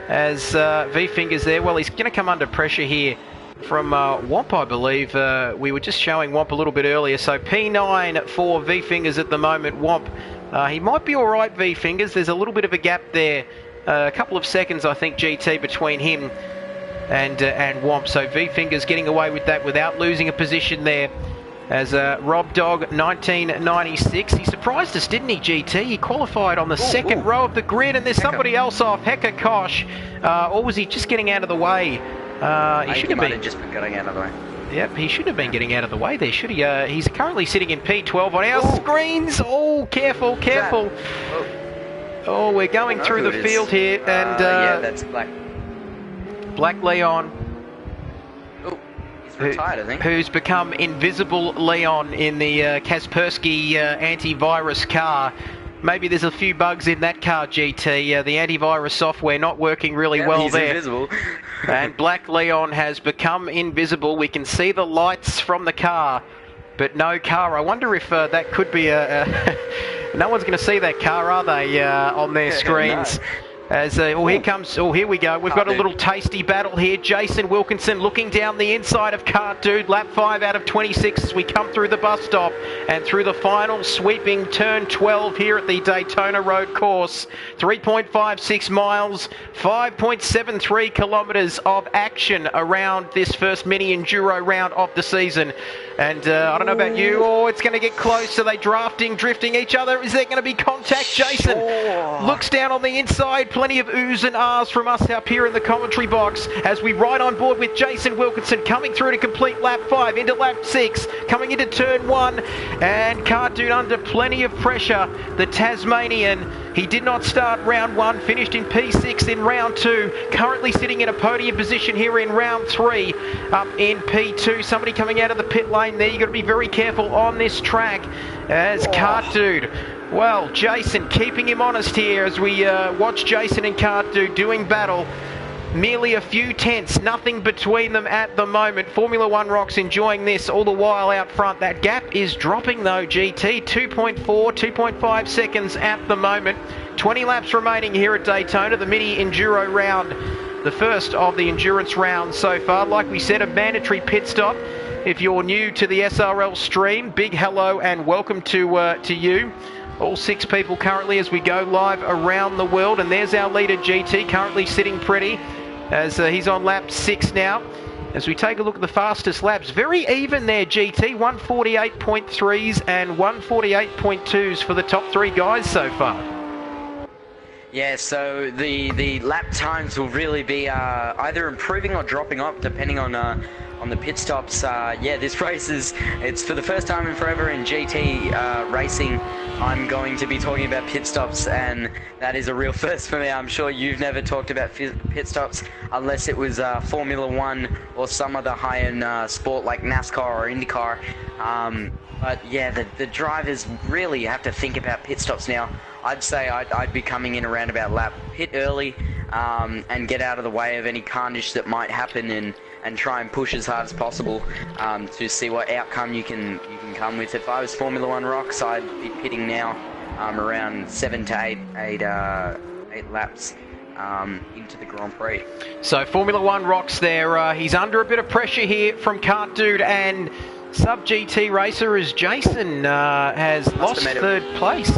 As V-Fingers there, well, he's going to come under pressure here from Womp, I believe. We were just showing Womp a little bit earlier, so P9 for V-Fingers at the moment. Womp, he might be alright, V-Fingers. There's a little bit of a gap there, a couple of seconds, I think, GT, between him and Womp. So V-Fingers getting away with that without losing a position there. As Rob Dog, 1996, he surprised us, didn't he, GT? He qualified on the second row of the grid, and there's somebody else off, Heka Kosh, or was he just getting out of the way? He should have been just getting out of the way. Yep, he shouldn't have been getting out of the way there, should he? He's currently sitting in P12 on our screens. Oh, careful, careful. Oh, we're going through the field here, and yeah, that's Black Leon. Oh, he's retired, I think. Who's become Invisible Leon in the Kaspersky antivirus car. Maybe there's a few bugs in that car, GT. The antivirus software not working really well he's there. Invisible. And Black Leon has become invisible. We can see the lights from the car, but no car. I wonder if that could be no one's going to see that car, are they, on their screens? No. As here we go. We've got a little tasty battle here. Jason Wilkinson looking down the inside of Kart Dude. Lap 5 out of 26 as we come through the bus stop and through the final sweeping turn 12 here at the Daytona Road Course. 3.56 miles, 5.73 kilometres of action around this first mini enduro round of the season. And I don't know about you. Oh, it's going to get close. Are they drifting each other? Is there going to be contact? Jason looks down on the inside. Plenty of oohs and ahs from us up here in the commentary box as we ride on board with Jason Wilkinson coming through to complete lap 5 into lap 6, coming into turn 1, and Kart Dude under plenty of pressure. The Tasmanian, he did not start round 1, finished in P6 in round 2, currently sitting in a podium position here in round 3, up in P2. Somebody coming out of the pit lane there. You've got to be very careful on this track as Kart Dude. Well, Jason keeping him honest here as we watch Jason and Kart Dude doing battle. Merely a few tenths, nothing between them at the moment. Formula One rocks enjoying this all the while out front. That gap is dropping though, GT. 2.5 seconds at the moment. 20 laps remaining here at Daytona, the mini enduro round. The first of the endurance rounds so far. Like we said, a mandatory pit stop. If you're new to the SRL stream, big hello and welcome to you. All 6 people currently as we go live around the world. And there's our leader, GT, currently sitting pretty as he's on lap 6 now. As we take a look at the fastest laps, very even there, GT, 148.3s and 148.2s for the top 3 guys so far. Yeah, so the lap times will really be either improving or dropping off depending on the pit stops. Yeah, this race it's for the first time in forever in GT racing. I'm going to be talking about pit stops, and that is a real first for me. I'm sure you've never talked about pit stops unless it was Formula 1 or some other high-end sport like NASCAR or IndyCar. But yeah, the drivers really have to think about pit stops now. I'd say I'd be coming in around about lap, pit early, and get out of the way of any carnage that might happen, and try and push as hard as possible to see what outcome you can come with. If I was Formula 1 Rocks, I'd be pitting now around 7 to 8 laps into the Grand Prix. So Formula 1 Rocks there. He's under a bit of pressure here from Kart Dude and Sub GT Racer as Jason has lost 3rd place.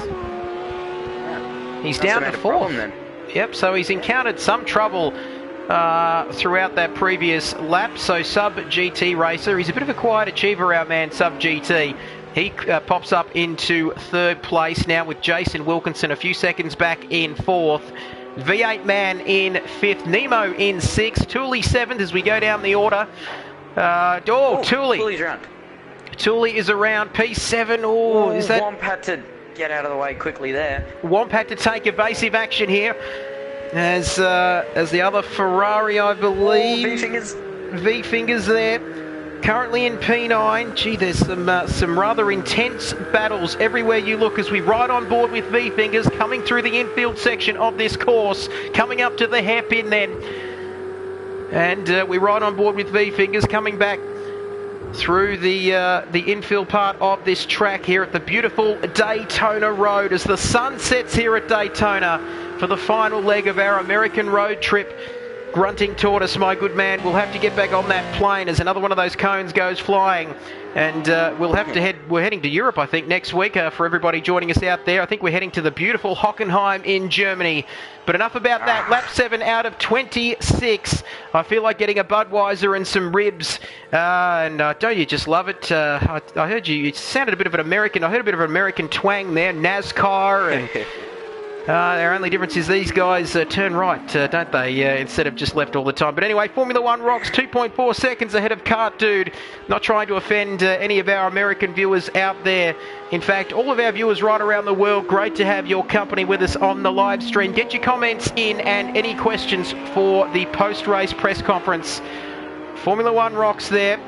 He's down to 4th. Yep, so he's encountered some trouble throughout that previous lap. So Sub GT Racer, he's a bit of a quiet achiever, our man Sub GT. He pops up into 3rd place now with Jason Wilkinson a few seconds back in 4th. V8 Man in 5th, Nemo in 6th, Tooley 7th as we go down the order. Tooley's around. Tooley is around, P7. Oh, is that... Womp had to get out of the way quickly there. Womp had to take evasive action here as the other Ferrari, I believe. V-Fingers there. Currently in P9. Gee, there's some rather intense battles everywhere you look as we ride on board with V-Fingers coming through the infield section of this course, coming up to the hairpin then. And we ride on board with V-Fingers coming back through the infield part of this track here at the beautiful Daytona Road as the sun sets here at Daytona for the final leg of our American road trip. Grunting Tortoise, my good man, will have to get back on that plane as another one of those cones goes flying. And we'll have to we're heading to Europe, I think, next week for everybody joining us out there. I think we're heading to the beautiful Hockenheim in Germany. But enough about that. Lap 7 out of 26. I feel like getting a Budweiser and some ribs. And don't you just love it? I heard you sounded a bit of an American. I heard a bit of an American twang there. NASCAR and... Their only difference is these guys turn right, don't they, instead of just left all the time. But anyway, Formula 1 Rocks 2.4 seconds ahead of Kart Dude. Not trying to offend any of our American viewers out there. In fact, all of our viewers right around the world, great to have your company with us on the live stream. Get your comments in and any questions for the post-race press conference. Formula 1 Rocks there.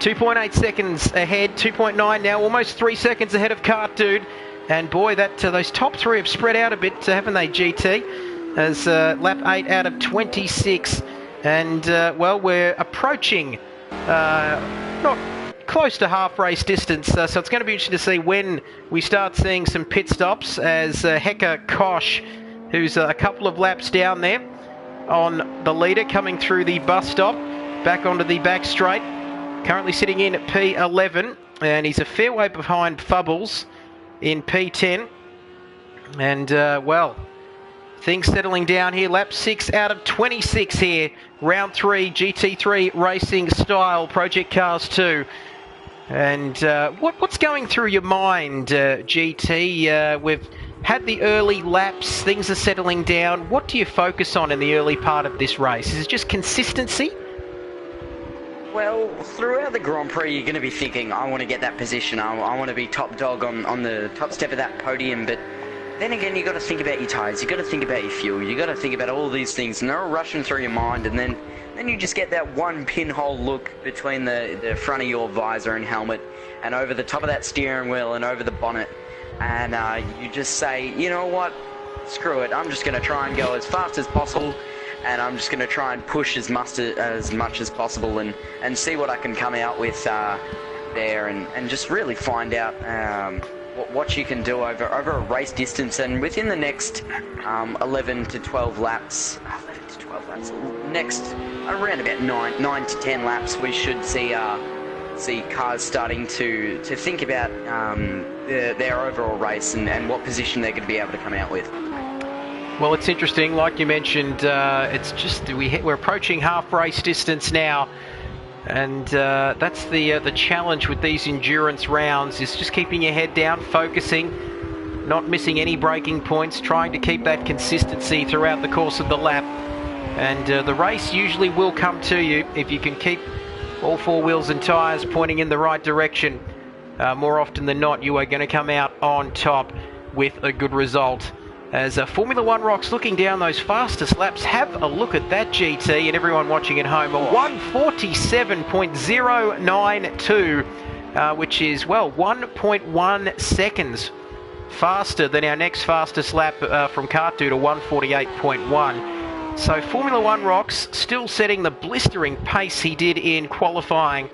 2.8 seconds ahead, 2.9 now, almost 3 seconds ahead of Kart Dude. And boy, that those top 3 have spread out a bit, haven't they, GT? As lap 8 out of 26. And, well, we're approaching not close to half race distance. So it's going to be interesting to see when we start seeing some pit stops as Hecka Kosh, who's a couple of laps down there on the leader, coming through the bus stop, back onto the back straight. Currently sitting in at P11, and he's a fair way behind Fubbles in P10. And, well, things settling down here. Lap 6 out of 26 here. Round 3, GT3 racing style, Project Cars 2. And what's going through your mind, GT? We've had the early laps. Things are settling down. What do you focus on in the early part of this race? Is it just consistency? Well, throughout the Grand Prix, you're going to be thinking, I want to get that position. I want to be top dog on the top step of that podium. But then again, you got to think about your tyres. You got to think about your fuel. You got to think about all these things, and they're all rushing through your mind. And then you just get that one pinhole look between the front of your visor and helmet, and over the top of that steering wheel, and over the bonnet, and you just say, you know what? Screw it. I'm just going to try and go as fast as possible. And I'm just going to try and push as much as possible and see what I can come out with there and just really find out what you can do over a race distance. And within the next 11 to 12 laps, next around about 9 to 10 laps, we should see cars starting to think about their overall race and what position they're going to be able to come out with. Well, it's interesting, like you mentioned, it's just we're approaching half race distance now, and that's the challenge with these endurance rounds, is just keeping your head down, focusing, not missing any braking points, trying to keep that consistency throughout the course of the lap, and the race usually will come to you if you can keep all four wheels and tyres pointing in the right direction. More often than not, you are going to come out on top with a good result. As Formula One Rocks looking down those fastest laps, have a look at that GT, and everyone watching at home, a 147.092, which is, well, 1.1 seconds faster than our next fastest lap from Kart Dude, a 148.1. So Formula One Rocks still setting the blistering pace he did in qualifying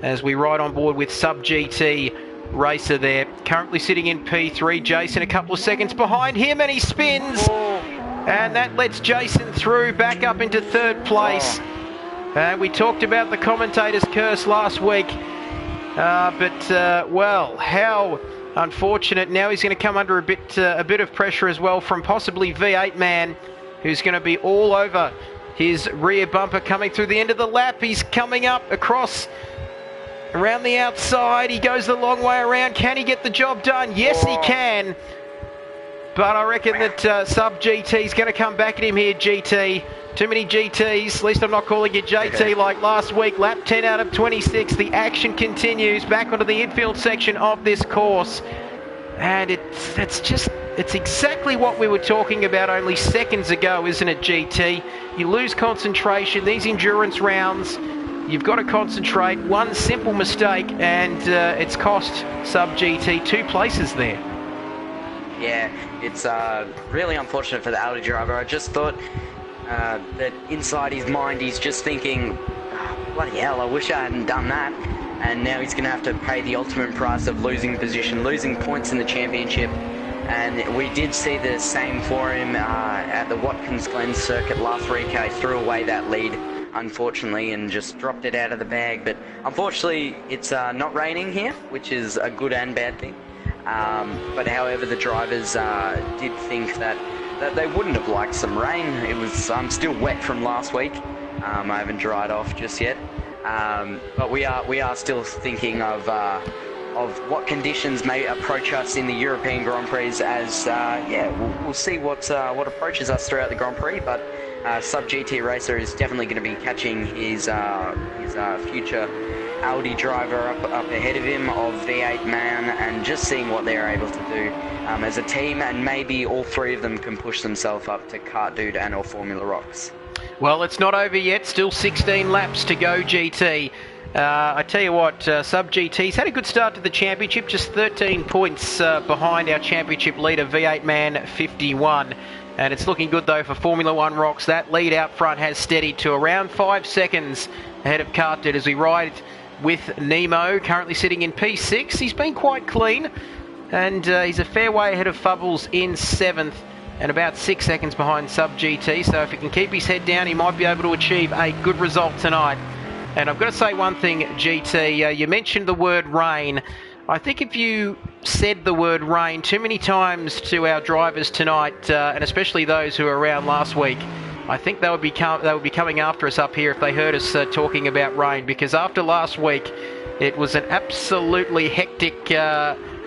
as we ride on board with Sub GT racer there, currently sitting in P3. Jason a couple of seconds behind him, and he spins, and that lets Jason through back up into third place. We talked about the commentator's curse last week, but well, how unfortunate. Now he's going to come under a bit of pressure as well from possibly V8 Man, who's going to be all over his rear bumper coming through the end of the lap. He's coming up across around the outside. He goes the long way around. Can he get the job done? Yes, he can. But I reckon that Sub GT is going to come back at him here, GT. Too many GTs. At least I'm not calling you JT like last week. Lap 10 out of 26. The action continues back onto the infield section of this course. And it's exactly what we were talking about only seconds ago, isn't it, GT? You lose concentration. These endurance rounds, you've got to concentrate. One simple mistake, and it's cost Sub GT 2 places there. Yeah, it's really unfortunate for the Audi driver. I just thought that inside his mind he's just thinking, oh, bloody hell, I wish I hadn't done that. And now he's going to have to pay the ultimate price of losing position, losing points in the championship. And we did see the same for him at the Watkins Glen circuit last week. He threw away that lead, unfortunately, and just dropped it out of the bag. But unfortunately, it's not raining here, which is a good and bad thing. But however, the drivers did think that they wouldn't have liked some rain. It was still wet from last week. I haven't dried off just yet. But we are still thinking of what conditions may approach us in the European Grand Prix. As we'll see what approaches us throughout the Grand Prix. But Sub GT Racer is definitely going to be catching his future Audi driver up ahead of him, of V8 Man, and just seeing what they're able to do as a team, and maybe all three of them can push themselves up to Kart Dude and or Formula Rocks. Well, it's not over yet. Still 16 laps to go, GT. I tell you what, Sub GT's had a good start to the championship, just 13 points behind our championship leader, V8 Man 51. And it's looking good, though, for Formula One Rocks. That lead out front has steadied to around 5 seconds ahead of Kart Dude as we ride with Nemo, currently sitting in P6. He's been quite clean, and he's a fair way ahead of Fubbles in 7th, and about 6 seconds behind Sub GT. So if he can keep his head down, he might be able to achieve a good result tonight. And I've got to say one thing, GT, you mentioned the word rain. I think if you said the word rain too many times to our drivers tonight, and especially those who were around last week, I think they would be coming after us up here if they heard us talking about rain, because after last week, it was an absolutely hectic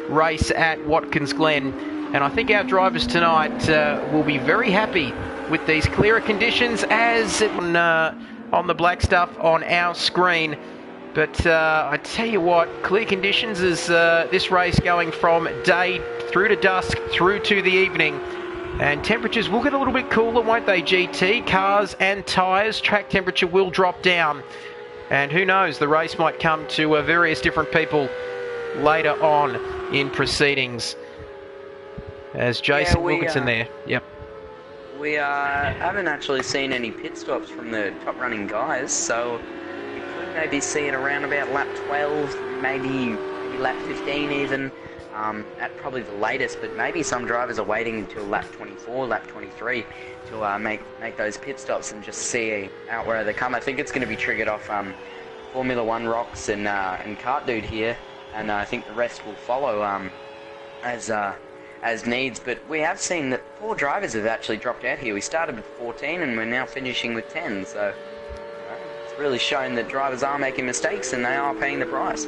race at Watkins Glen, and I think our drivers tonight will be very happy with these clearer conditions as on the black stuff on our screen. But I tell you what, clear conditions is this race going from day through to dusk through to the evening. And temperatures will get a little bit cooler, won't they, GT? Cars and tyres, track temperature will drop down. And who knows, the race might come to various different people later on in proceedings. As Jason Wilkinson there. Yep. We haven't actually seen any pit stops from the top running guys, so we could maybe see it around about lap 12, maybe lap 15 even. At probably the latest, but maybe some drivers are waiting until lap 24, lap 23 to make those pit stops and just see out where they come. I think it's going to be triggered off Formula One Rocks and Kart Dude here, and I think the rest will follow as needs. But we have seen that 4 drivers have actually dropped out here. We started with 14 and we're now finishing with 10. So it's really shown that drivers are making mistakes and they are paying the price.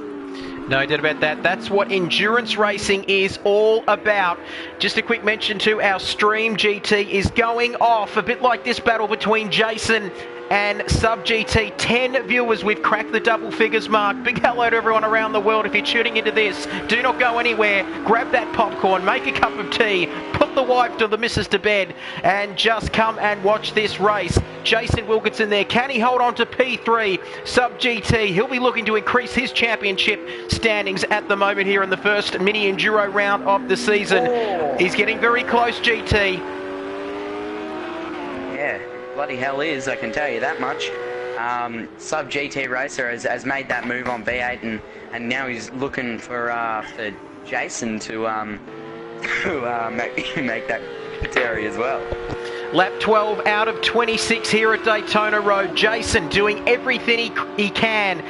No doubt about that. That's what endurance racing is all about. Just a quick mention to our stream, GT is going off, a bit like this battle between Jason and Sub GT. 10 viewers, we've cracked the double figures mark. Big hello to everyone around the world. If you're tuning into this, do not go anywhere. Grab that popcorn, make a cup of tea, put the wife or the missus to bed, and just come and watch this race. Jason Wilkinson there. Can he hold on to P3? Sub GT, he'll be looking to increase his championship standings at the moment here in the first mini enduro round of the season. Oh. He's getting very close, GT. Yeah, bloody hell is, I can tell you that much. Sub GT Racer has made that move on V8 and now he's looking for Jason to make that Qatari as well. Lap 12 out of 26 here at Daytona Road. Jason doing everything he can.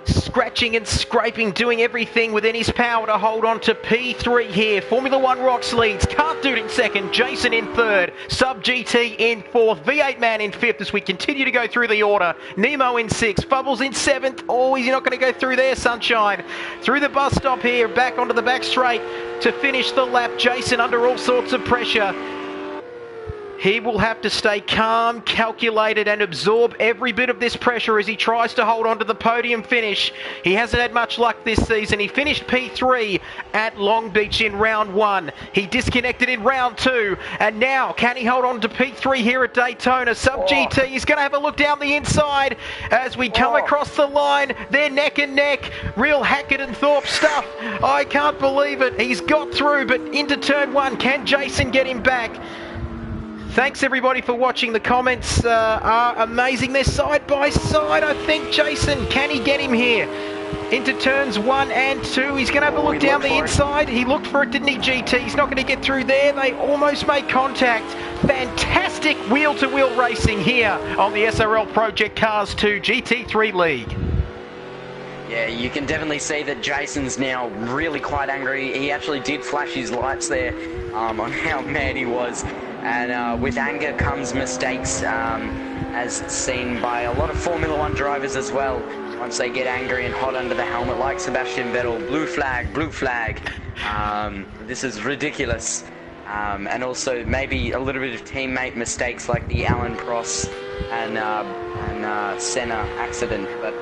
Scratching and scraping, doing everything within his power to hold on to P3 here. Formula 1 Rocks leads. Kart Dude in second. Jason in third. Sub GT in fourth. V8 Man in fifth as we continue to go through the order. Nemo in sixth. Bubbles in seventh. Oh, he's not going to go through there, sunshine. Through the bus stop here. Back onto the back straight to finish the lap. Jason under all sorts of pressure. He will have to stay calm, calculated and absorb every bit of this pressure as he tries to hold on to the podium finish. He hasn't had much luck this season. He finished P3 at Long Beach in round 1. He disconnected in round 2. And now, can he hold on to P3 here at Daytona? Sub GT, he's going to have a look down the inside as we come across the line. They're neck and neck. Real Hackett and Thorpe stuff. I can't believe it. He's got through, but into turn 1. Can Jason get him back? Thanks everybody for watching. The comments are amazing. They're side by side. I think Jason, can he get him here? Into turns 1 and 2. He's going to have a look down the inside. He looked for it, didn't he, GT? He's not going to get through there. They almost made contact. Fantastic wheel-to-wheel racing here on the SRL Project Cars 2 GT3 League. Yeah, you can definitely see that Jason's now really quite angry. He actually did flash his lights there on how mad he was. And with anger comes mistakes, as seen by a lot of Formula 1 drivers as well. Once they get angry and hot under the helmet, like Sebastian Vettel, blue flag, blue flag. This is ridiculous. And also maybe a little bit of teammate mistakes like the Alan Prost and Senna accident. But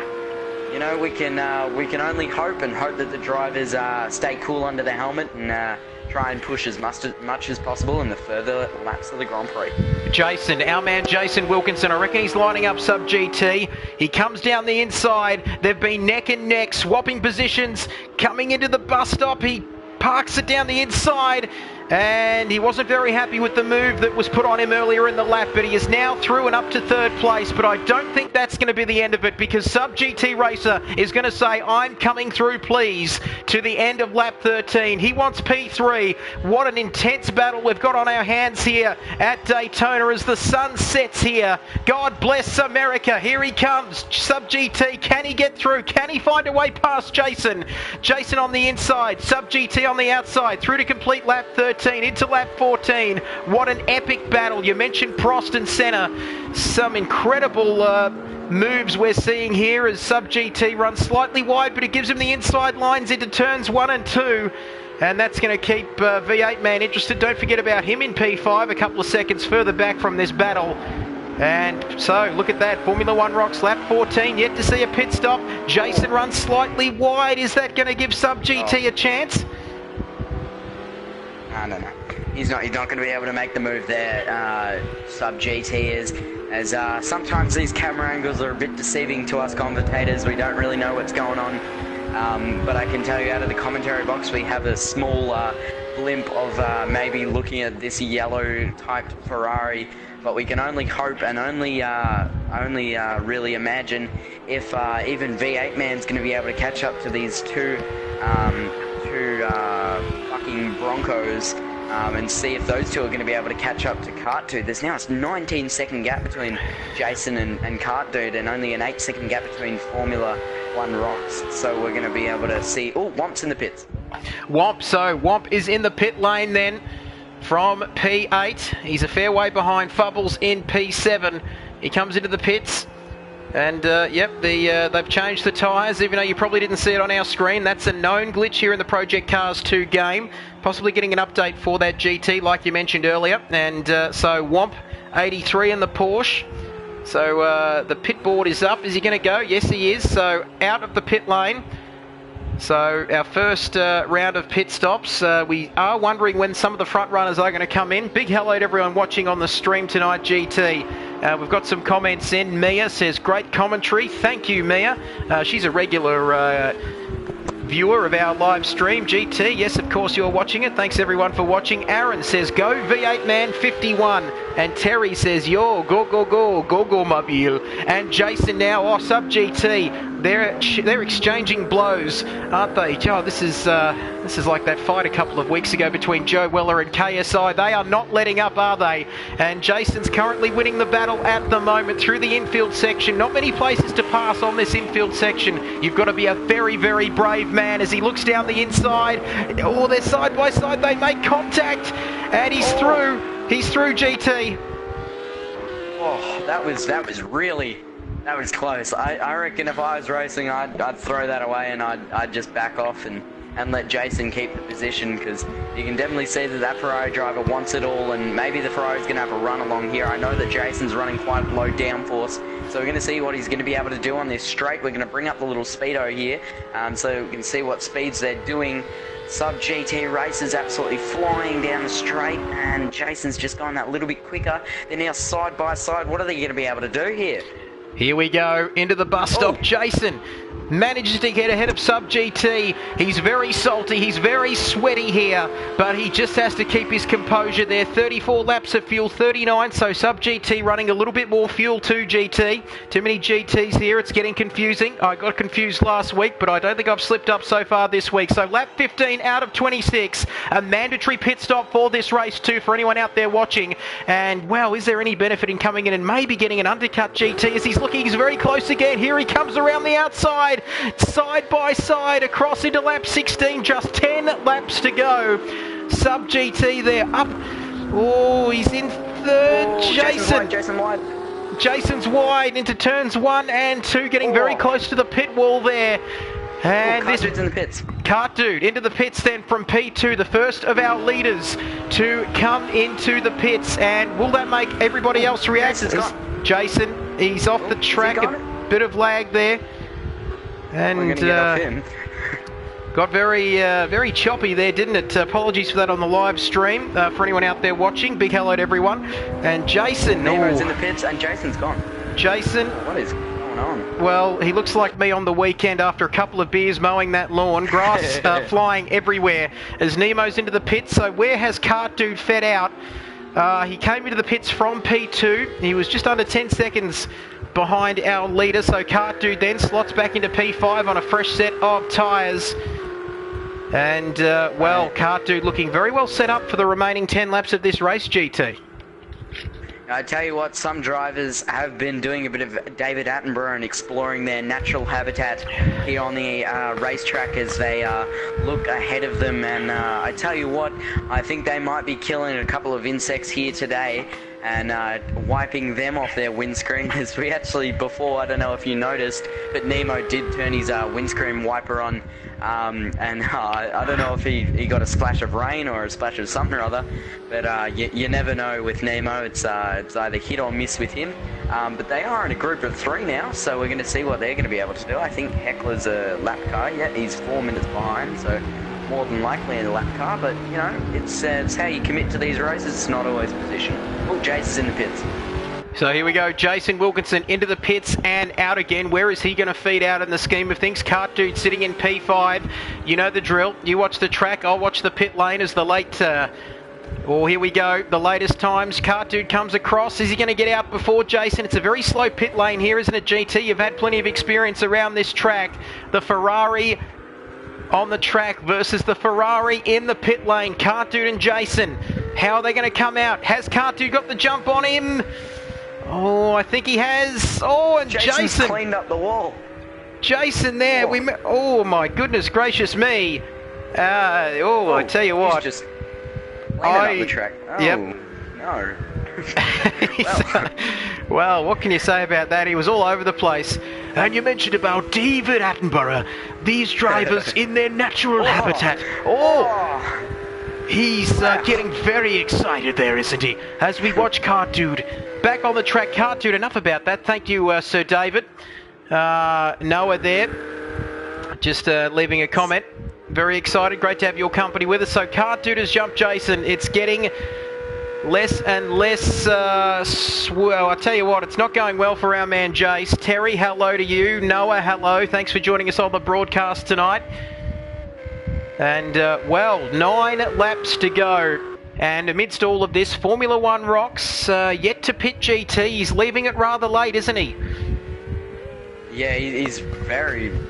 you know, we can only hope that the drivers stay cool under the helmet and try and push as much as possible in the further laps of the Grand Prix. Jason, our man Jason Wilkinson, I reckon he's lining up Sub GT. He comes down the inside. They've been neck and neck, swapping positions, coming into the bus stop. He parks it down the inside. And he wasn't very happy with the move that was put on him earlier in the lap, but he is now through and up to third place. But I don't think that's going to be the end of it, because Sub GT Racer is going to say, I'm coming through, please, to the end of lap 13. He wants P3. What an intense battle we've got on our hands here at Daytona as the sun sets here. God bless America. Here he comes. Sub GT, can he get through? Can he find a way past Jason? Jason on the inside, Sub GT on the outside, through to complete lap 13. Into lap 14. What an epic battle. You mentioned Prost and Senna. Some incredible moves we're seeing here as Sub GT runs slightly wide, but it gives him the inside lines into turns 1 and 2. And that's going to keep V8 Man interested. Don't forget about him in P5, a couple of seconds further back from this battle. And so, look at that. Formula 1 Rocks, lap 14. Yet to see a pit stop. Jason runs slightly wide. Is that going to give Sub GT a chance? No. He's not going to be able to make the move there. Sub GT is, as sometimes these camera angles are a bit deceiving to us commentators. We don't really know what's going on. But I can tell you out of the commentary box, we have a small blimp of maybe looking at this yellow typed Ferrari. But we can only hope and only really imagine if even V8 Man's going to be able to catch up to these two fucking Broncos and see if those two are going to be able to catch up to Kart Dude. There's now a 19-second gap between Jason and Kart Dude, and only an 8-second gap between Formula 1 Rocks. So we're going to be able to see... Oh, Womp's in the pits. Womp, so Womp is in the pit lane then from P8. He's a fair way behind Fubbles in P7. He comes into the pits. And, yep, they've changed the tyres, even though you probably didn't see it on our screen. That's a known glitch here in the Project Cars 2 game. Possibly getting an update for that GT, like you mentioned earlier. And so Womp, 83 in the Porsche. So the pit board is up. Is he going to go? Yes, he is. So out of the pit lane. So our first round of pit stops. We are wondering when some of the front runners are going to come in. Big hello to everyone watching on the stream tonight, GT. We've got some comments in. Mia says, great commentary. Thank you, Mia. She's a regular viewer of our live stream. GT, yes, of course you're watching it. Thanks everyone for watching. Aaron says, go V8 man 51. And Terry says, yo, go mobile. And Jason now off Sub GT. They're exchanging blows, aren't they? Joe, this is like that fight a couple of weeks ago between Joe Weller and KSI. They are not letting up, are they? And Jason's currently winning the battle at the moment through the infield section. Not many places to pass on this infield section. You've got to be a very, very brave man as he looks down the inside. Oh, they're side by side. They make contact, and he's through. He's through, GT. Oh, that was close. I reckon if I was racing, I'd throw that away and I'd just back off and let Jason keep the position, because you can definitely see that Ferrari driver wants it all, and maybe the Ferrari's going to have a run along here. I know that Jason's running quite low downforce, so we're going to see what he's going to be able to do on this straight. We're going to bring up the little speedo here, so we can see what speeds they're doing. Sub GT races absolutely flying down the straight, and Jason's just gone that little bit quicker. They're now side by side. What are they going to be able to do here? Here we go, into the bus stop. Jason manages to get ahead of Sub GT. He's very salty, he's very sweaty here, but he just has to keep his composure there. 34 laps of fuel, 39, so Sub GT running a little bit more fuel too, GT. Too many GTs here, it's getting confusing. I got confused last week, but I don't think I've slipped up so far this week. So lap 15 out of 26, a mandatory pit stop for this race too, for anyone out there watching. And, well, is there any benefit in coming in and maybe getting an undercut, GT, as he's looking, he's very close again. Here he comes around the outside. Side by side across into lap 16, just 10 laps to go. Sub GT there up. Oh, he's in third. Jason wide. Jason's wide into turns 1 and 2, getting very close to the pit wall there. And this dude's in the pits. Cart Dude into the pits then from P2, the first of our leaders to come into the pits. And will that make everybody else react? Jason, he's off the track, a bit of lag there. And got very choppy there, didn't it? Apologies for that on the live stream. For anyone out there watching, big hello to everyone. And Jason, Nemo's in the pits, and Jason's gone. Jason, what is going on? Well, he looks like me on the weekend after a couple of beers mowing that lawn. Grass flying everywhere as Nemo's into the pits. So where has Cart Dude fed out? He came into the pits from P2. He was just under 10 seconds behind our leader, so Cart Dude then slots back into P5 on a fresh set of tyres. And, well, Cart Dude looking very well set up for the remaining 10 laps of this race, GT. I tell you what, some drivers have been doing a bit of David Attenborough and exploring their natural habitat here on the racetrack as they look ahead of them. And I tell you what, I think they might be killing a couple of insects here today and wiping them off their windscreen. As we actually, before, I don't know if you noticed, but Nemo did turn his windscreen wiper on. And I don't know if he got a splash of rain or a splash of something or other, but you never know with Nemo. It's either hit or miss with him. But they are in a group of 3 now, so we're going to see what they're going to be able to do. I think Heckler's a lap car. Yeah, he's 4 minutes behind, so more than likely in a lap car. But, you know, it's how you commit to these races. It's not always position. Oh, Jace is in the pits. So here we go, Jason Wilkinson into the pits and out again. Where is he going to feed out in the scheme of things? Cart Dude sitting in P5. You know the drill. You watch the track, I'll watch the pit lane as the late... oh, here we go, the latest times. Cart Dude comes across. Is he going to get out before Jason? It's a very slow pit lane here, isn't it, GT? You've had plenty of experience around this track. The Ferrari on the track versus the Ferrari in the pit lane. Cart Dude and Jason. How are they going to come out? Has Cart Dude got the jump on him? Oh, I think he has. Oh, and Jason cleaned up the wall. Jason there. Oh my goodness gracious me. I tell you what. He's just landed up the track. Oh, yep. No. Well, what can you say about that? He was all over the place. And you mentioned about David Attenborough. These drivers in their natural habitat. He's getting very excited there, isn't he? As we watch Kart Dude back on the track. Kart Dude, enough about that. Thank you, Sir David. Noah there, just leaving a comment. Very excited. Great to have your company with us. So Kart Dude has jumped Jason. It's getting less and less, well, I tell you what, it's not going well for our man Jace. Terry, hello to you. Noah, hello. Thanks for joining us on the broadcast tonight. And, well, 9 laps to go. And amidst all of this, Formula One rocks, yet to pit GT. He's leaving it rather late, isn't he? Yeah, he's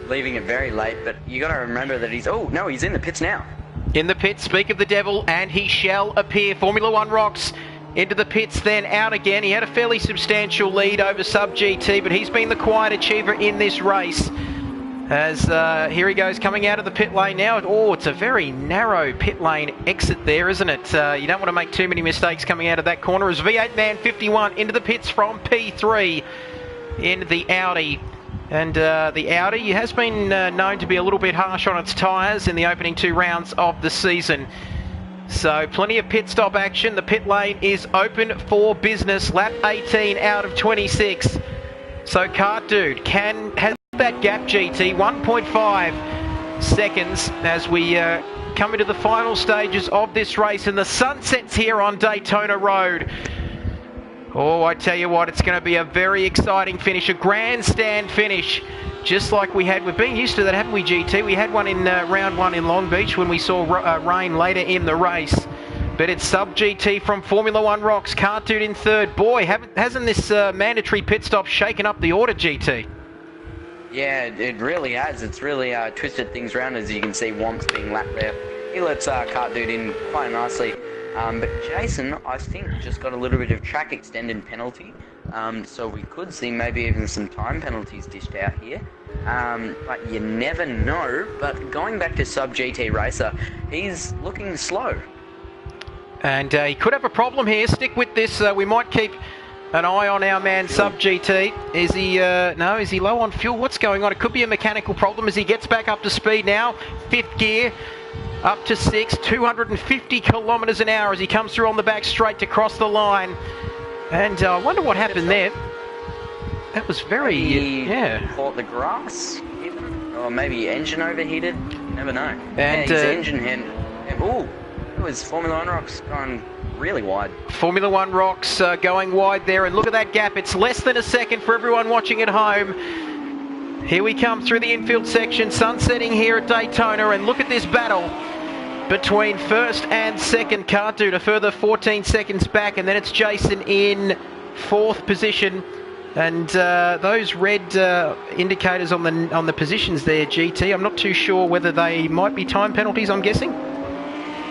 leaving it very late, but you got to remember that he's in the pits now. In the pits, speak of the devil, and he shall appear. Formula One rocks into the pits, then out again. He had a fairly substantial lead over Sub GT, but he's been the quiet achiever in this race. As here he goes, coming out of the pit lane now. Oh, it's a very narrow pit lane exit there, isn't it? You don't want to make too many mistakes coming out of that corner. As V8 Man 51 into the pits from P3 in the Audi. And the Audi has been known to be a little bit harsh on its tyres in the opening 2 rounds of the season. So plenty of pit stop action. The pit lane is open for business. Lap 18 out of 26. So Kart Dude has that gap GT, 1.5 seconds as we come into the final stages of this race. And the sun sets here on Daytona Road. Oh, I tell you what, it's going to be a very exciting finish, a grandstand finish, just like we've been used to that, haven't we, GT? We had one in round 1 in Long Beach when we saw rain later in the race. But it's Sub GT from Formula One rocks, Kart Dude in third. Boy, hasn't this mandatory pit stop shaken up the order, GT? Yeah, it really has. It's really twisted things around, as you can see. Womp's being lapped there. He lets Kart Dude in quite nicely. But Jason, I think, just got a little bit of track extended penalty. So we could see maybe even some time penalties dished out here. But you never know. But going back to Sub GT Racer, he's looking slow. And he could have a problem here. Stick with this. We might keep an eye on our man Sub GT. Is he, no, is he low on fuel? What's going on? It could be a mechanical problem as he gets back up to speed now. 5th gear. Up to 6, 250 kilometres an hour as he comes through on the back straight to cross the line. And I wonder what happened there. That was very, caught the grass, even. Or maybe engine overheated. You never know. And his engine had... Ooh, it was Formula One rocks going really wide. Formula One rocks going wide there. And look at that gap. It's less than a second for everyone watching at home. Here we come through the infield section. Sunsetting here at Daytona. And look at this battle between first and second. Kart Dude a further 14 seconds back, and then it's Jason in 4th position. And those red indicators on the positions there, GT, I'm not too sure whether they might be time penalties, I'm guessing,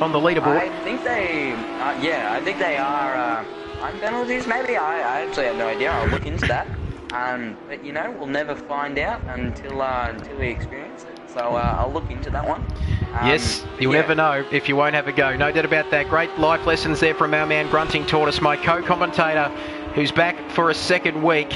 on the leaderboard. I think they, I think they are time penalties, maybe. I actually have no idea. I'll look into that. But, you know, we'll never find out until we experience it. So I'll look into that one. Yes, you'll never know if you won't have a go. No doubt about that. Great life lessons there from our man Grunting Tortoise, my co-commentator, who's back for a second week.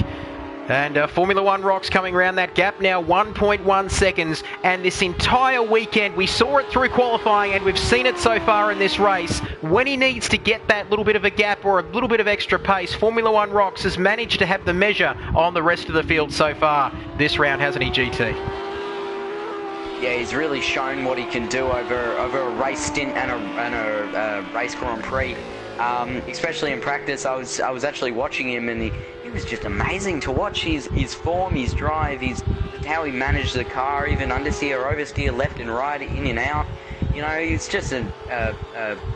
And Formula One rocks coming around that gap now, 1.1 seconds. And this entire weekend, we saw it through qualifying and we've seen it so far in this race. When he needs to get that little bit of a gap or a little bit of extra pace, Formula One rocks has managed to have the measure on the rest of the field so far this round, hasn't he, GT? Yeah, he's really shown what he can do over a race stint and a race Grand Prix. Especially in practice, I was actually watching him, and he was just amazing to watch. His form, his drive, how he managed the car, even understeer, oversteer, left and right, in and out. You know, he's just a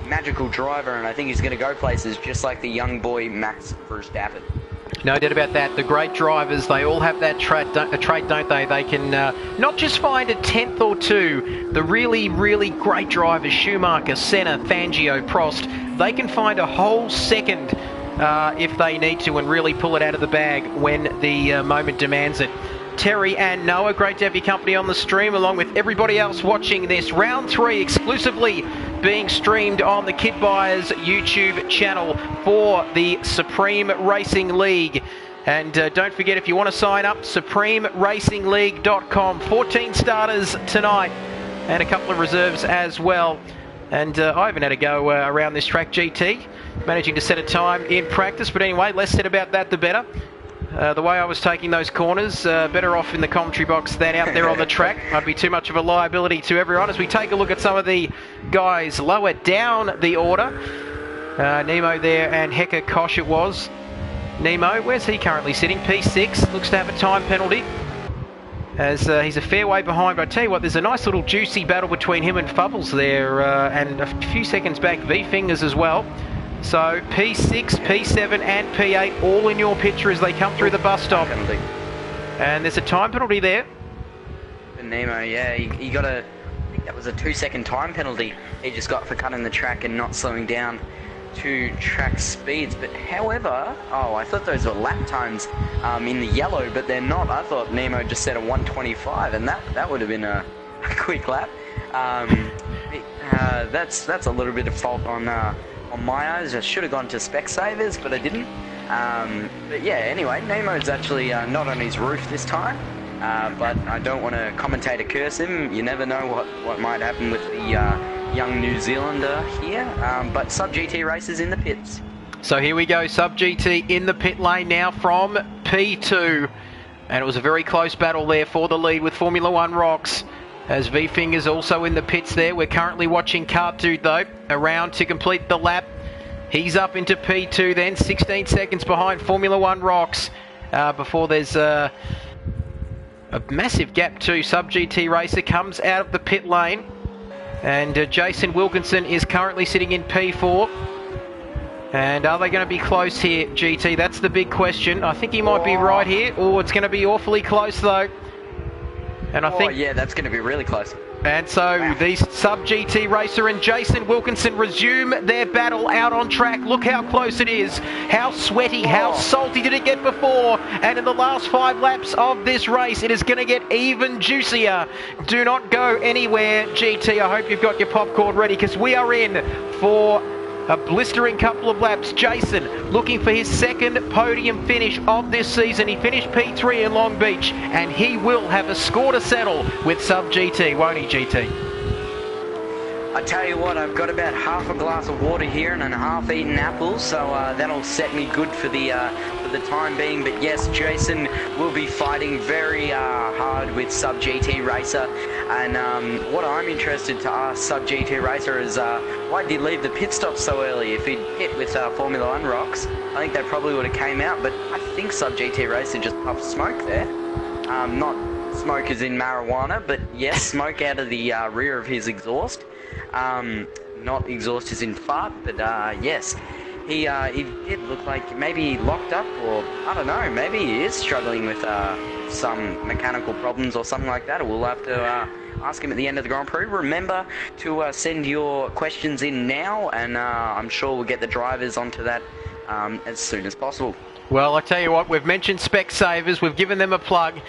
magical driver, and I think he's going to go places just like the young boy Max Verstappen. No doubt about that. The great drivers, they all have that trait, don't they? They can not just find a 10th or 2. The really, really great drivers, Schumacher, Senna, Fangio, Prost, they can find a whole second if they need to and really pull it out of the bag when the moment demands it. Terry and Noah. Great to have your company on the stream, along with everybody else watching this round 3 exclusively being streamed on the Kidbyers YouTube channel for the Supreme Racing League. And don't forget, if you want to sign up, supremeracingleague.com. 14 starters tonight and a couple of reserves as well. And I haven't had a go around this track, GT, managing to set a time in practice. But anyway, less said about that, the better. The way I was taking those corners, better off in the commentary box than out there on the track. I'd be too much of a liability to everyone. As we take a look at some of the guys lower down the order. Nemo there and Hecker Kosh it was. Nemo, where's he currently sitting? P6, looks to have a time penalty, as he's a fair way behind. But I tell you what, there's a nice little juicy battle between him and Fubbles there, and a few seconds back, V-Fingers as well. So P6, P7 and P8 all in your picture as they come through the bus stop. And there's a time penalty there. Nemo, yeah, he got I think that was a 2-second time penalty he just got for cutting the track and not slowing down to track speeds. But however, I thought those were lap times in the yellow, but they're not. I thought Nemo just said a 1:25, and that would have been a quick lap. That's a little bit of fault on my eyes. I should have gone to Specsavers, but I didn't. But yeah, anyway, Nemo's actually not on his roof this time. But I don't want to commentator curse him. You never know what might happen with the young New Zealander here. But Sub GT races in the pits. So here we go, Sub GT in the pit lane now from P2. And it was a very close battle there for the lead with Formula 1 Rocks. As V-Fingers also in the pits there. We're currently watching Cartoon though, around to complete the lap. He's up into P2 then, 16 seconds behind Formula 1 Rocks. Before there's a massive gap too. Sub GT racer comes out of the pit lane. And Jason Wilkinson is currently sitting in P4. And are they going to be close here, GT? That's the big question. I think he might be right here. Oh, it's going to be awfully close though. And I think, yeah, that's going to be really close. And so the Sub GT racer and Jason Wilkinson resume their battle out on track. Look how close it is. How sweaty, how salty did it get before? And in the last 5 laps of this race, it is going to get even juicier. Do not go anywhere, GT. I hope you've got your popcorn ready, because we are in for a blistering couple of laps. Jason looking for his 2nd podium finish of this season. He finished P3 in Long Beach, and he will have a score to settle with Sub GT, won't he, GT? I tell you what, I've got about half a glass of water here and a half-eaten apple, so that'll set me good for the time being. But yes, Jason will be fighting very hard with Sub GT Racer. And what I'm interested to ask Sub GT Racer is why did he leave the pit stop so early? If he'd hit with Formula 1 Rocks, I think they probably would have came out. But I think Sub GT Racer just puffed smoke there. Not smoke as in marijuana, but yes, smoke out of the rear of his exhaust. Not exhaust as in fart, but yes, he did look like maybe he locked up, or I don't know, maybe he is struggling with some mechanical problems or something like that. We'll have to ask him at the end of the Grand Prix. Remember to send your questions in now, and I'm sure we'll get the drivers onto that as soon as possible. Well, I tell you what, we've mentioned Specsavers, we've given them a plug,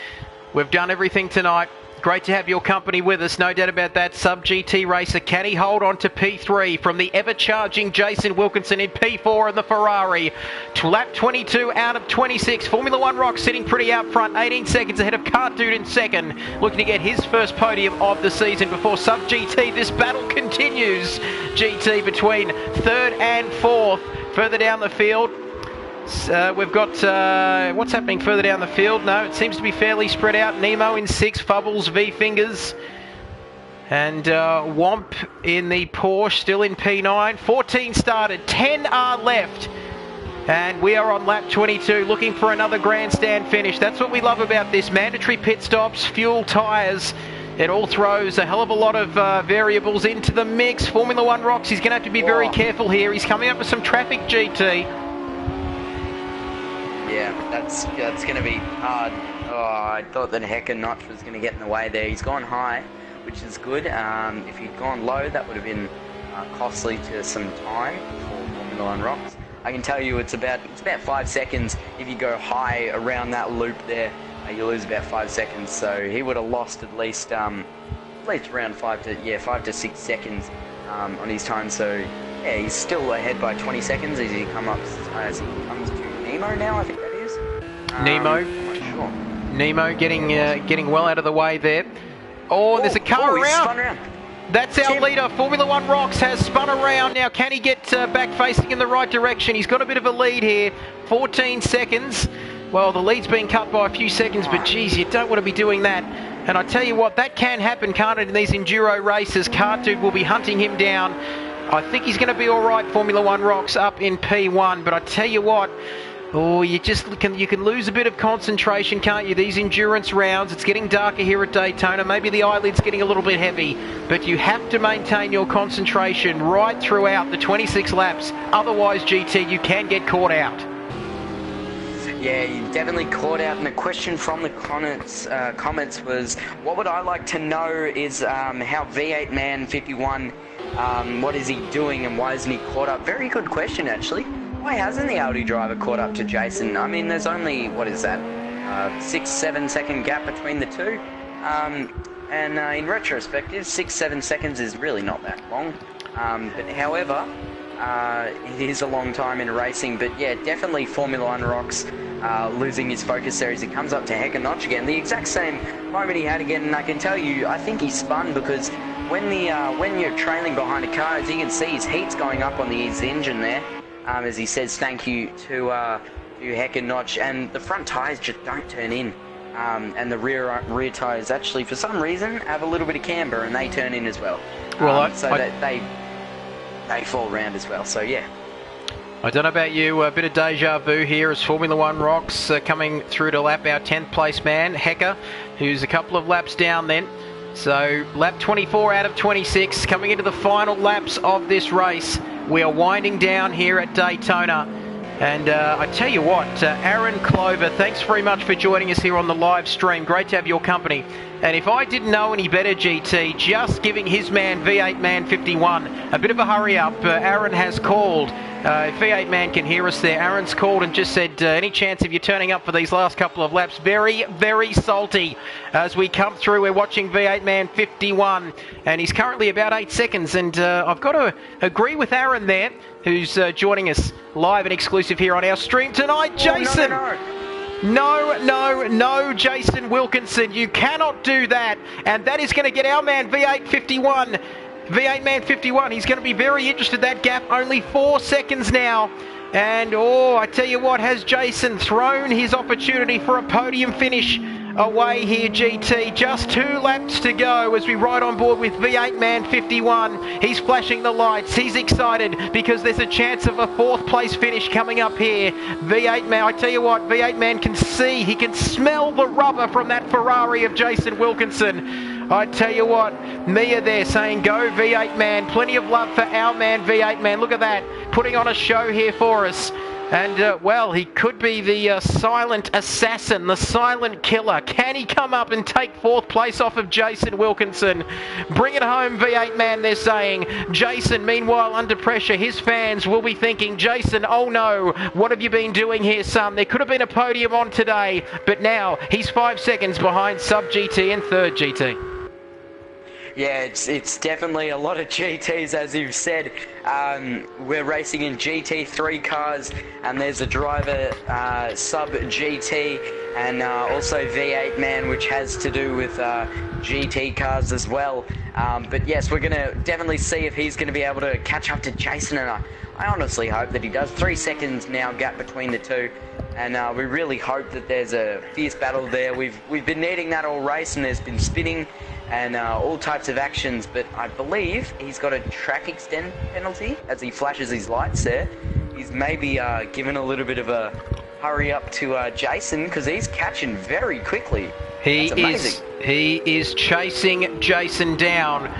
we've done everything tonight. Great to have your company with us, no doubt about that. Sub GT racer, can he hold on to P3 from the ever-charging Jason Wilkinson in P4 in the Ferrari? To lap 22 out of 26. Formula 1 Rock sitting pretty out front, 18 seconds ahead of Cartoon in 2nd, looking to get his first podium of the season before Sub GT. This battle continues, GT, between 3rd and 4th. Further down the field, we've got what's happening further down the field. No, it seems to be fairly spread out. Nemo in 6, Fubbles, V-Fingers, and Womp in the Porsche still in P9. 14 started, 10 are left, and we are on lap 22 looking for another grandstand finish. That's what we love about this. Mandatory pit stops, fuel, tyres. It all throws a hell of a lot of variables into the mix. Formula 1 Rocks, he's going to have to be very careful here. He's coming up with some traffic, GT. Yeah, that's going to be hard. I thought that Hecker Notch was going to get in the way there. He's gone high, which is good. If he'd gone low, that would have been costly to some time for Formula 1 Rocks. I can tell you it's about 5 seconds if you go high around that loop there. you lose about 5 seconds. So he would have lost at least around 5 to 6 seconds on his time. So yeah, he's still ahead by 20 seconds as he comes to Nemo now. I think that is Nemo. I'm not sure. Nemo getting well out of the way there. Oh, there's a car he's around. spun around. That's our leader. Formula One Rocks has spun around. Now, can he get back facing in the right direction? He's got a bit of a lead here. 14 seconds. Well, the lead's been cut by a few seconds, but geez, you don't want to be doing that. And I tell you what, that can happen, can't it, in these enduro races? Kart Dude will be hunting him down. I think he's going to be all right, Formula One Rocks, up in P1. But I tell you what, oh, you can lose a bit of concentration, can't you? These endurance rounds, it's getting darker here at Daytona. Maybe the eyelid's getting a little bit heavy, but you have to maintain your concentration right throughout the 26 laps. Otherwise, GT, you can get caught out. Yeah, you definitely caught out. And the question from the comments was, what would I like to know is how V8 Man 51, what is he doing and why isn't he caught up? Very good question, actually. Why hasn't the Audi driver caught up to Jason? I mean, there's only, what is that, 6-7 second gap between the two. And in retrospect, 6-7 seconds is really not that long. But however, it is a long time in racing. But yeah, definitely Formula One Rocks losing his focus there as he comes up to heck a notch again. The exact same moment he had again, and I can tell you, I think he spun because when you're trailing behind a car, as you can see, his heat's going up on his engine there. As he says thank you to heck and notch, and the front tyres just don't turn in, and the rear tyres actually for some reason have a little bit of camber and they turn in as well. Well, they fall around as well. So yeah. I don't know about you, a bit of deja vu here as Formula One Rocks coming through to lap our 10th place man, Hecker, who's a couple of laps down then. So lap 24 out of 26, coming into the final laps of this race. We are winding down here at Daytona. And I tell you what, Aaron Clover, thanks very much for joining us here on the live stream. Great to have your company. And if I didn't know any better, GT, just giving his man, V8 Man 51, a bit of a hurry up. Aaron has called. If V8 Man can hear us there, Aaron's called and just said, any chance of you turning up for these last couple of laps? Very, very salty. As we come through, we're watching V8 Man 51, and he's currently about 8 seconds. And I've got to agree with Aaron there, who's joining us live and exclusive here on our stream tonight. Jason! No, Jason Wilkinson, you cannot do that. And that is going to get our man V8 51. V8 Man 51, he's going to be very interested. That gap, only 4 seconds now. And, oh, I tell you what, has Jason thrown his opportunity for a podium finish away here, GT? Just 2 laps to go as we ride on board with V8 Man 51. He's flashing the lights. He's excited because there's a chance of a 4th place finish coming up here. V8 Man, I tell you what, V8 Man can see, he can smell the rubber from that Ferrari of Jason Wilkinson. I tell you what, Mia there saying, go V8 Man. Plenty of love for our man V8 Man. Look at that, putting on a show here for us. And, well, he could be the silent assassin, the silent killer. Can he come up and take 4th place off of Jason Wilkinson? Bring it home, V8 Man, they're saying. Jason, meanwhile, under pressure, his fans will be thinking, Jason, oh no, what have you been doing here, son? There could have been a podium on today, but now he's 5 seconds behind Sub GT and 3rd GT. Yeah, it's definitely a lot of GTs, as you've said. We're racing in GT3 cars, and there's a driver sub GT, and also V8 Man, which has to do with GT cars as well. But yes, we're going to definitely see if he's going to be able to catch up to Jason, and I honestly hope that he does. 3 seconds now gap between the two, and we really hope that there's a fierce battle there. We've been needing that all race, and there's been spinning and all types of actions, but I believe he's got a track extend penalty as he flashes his lights there. He's maybe given a little bit of a hurry up to Jason, because he's catching very quickly. He is chasing Jason down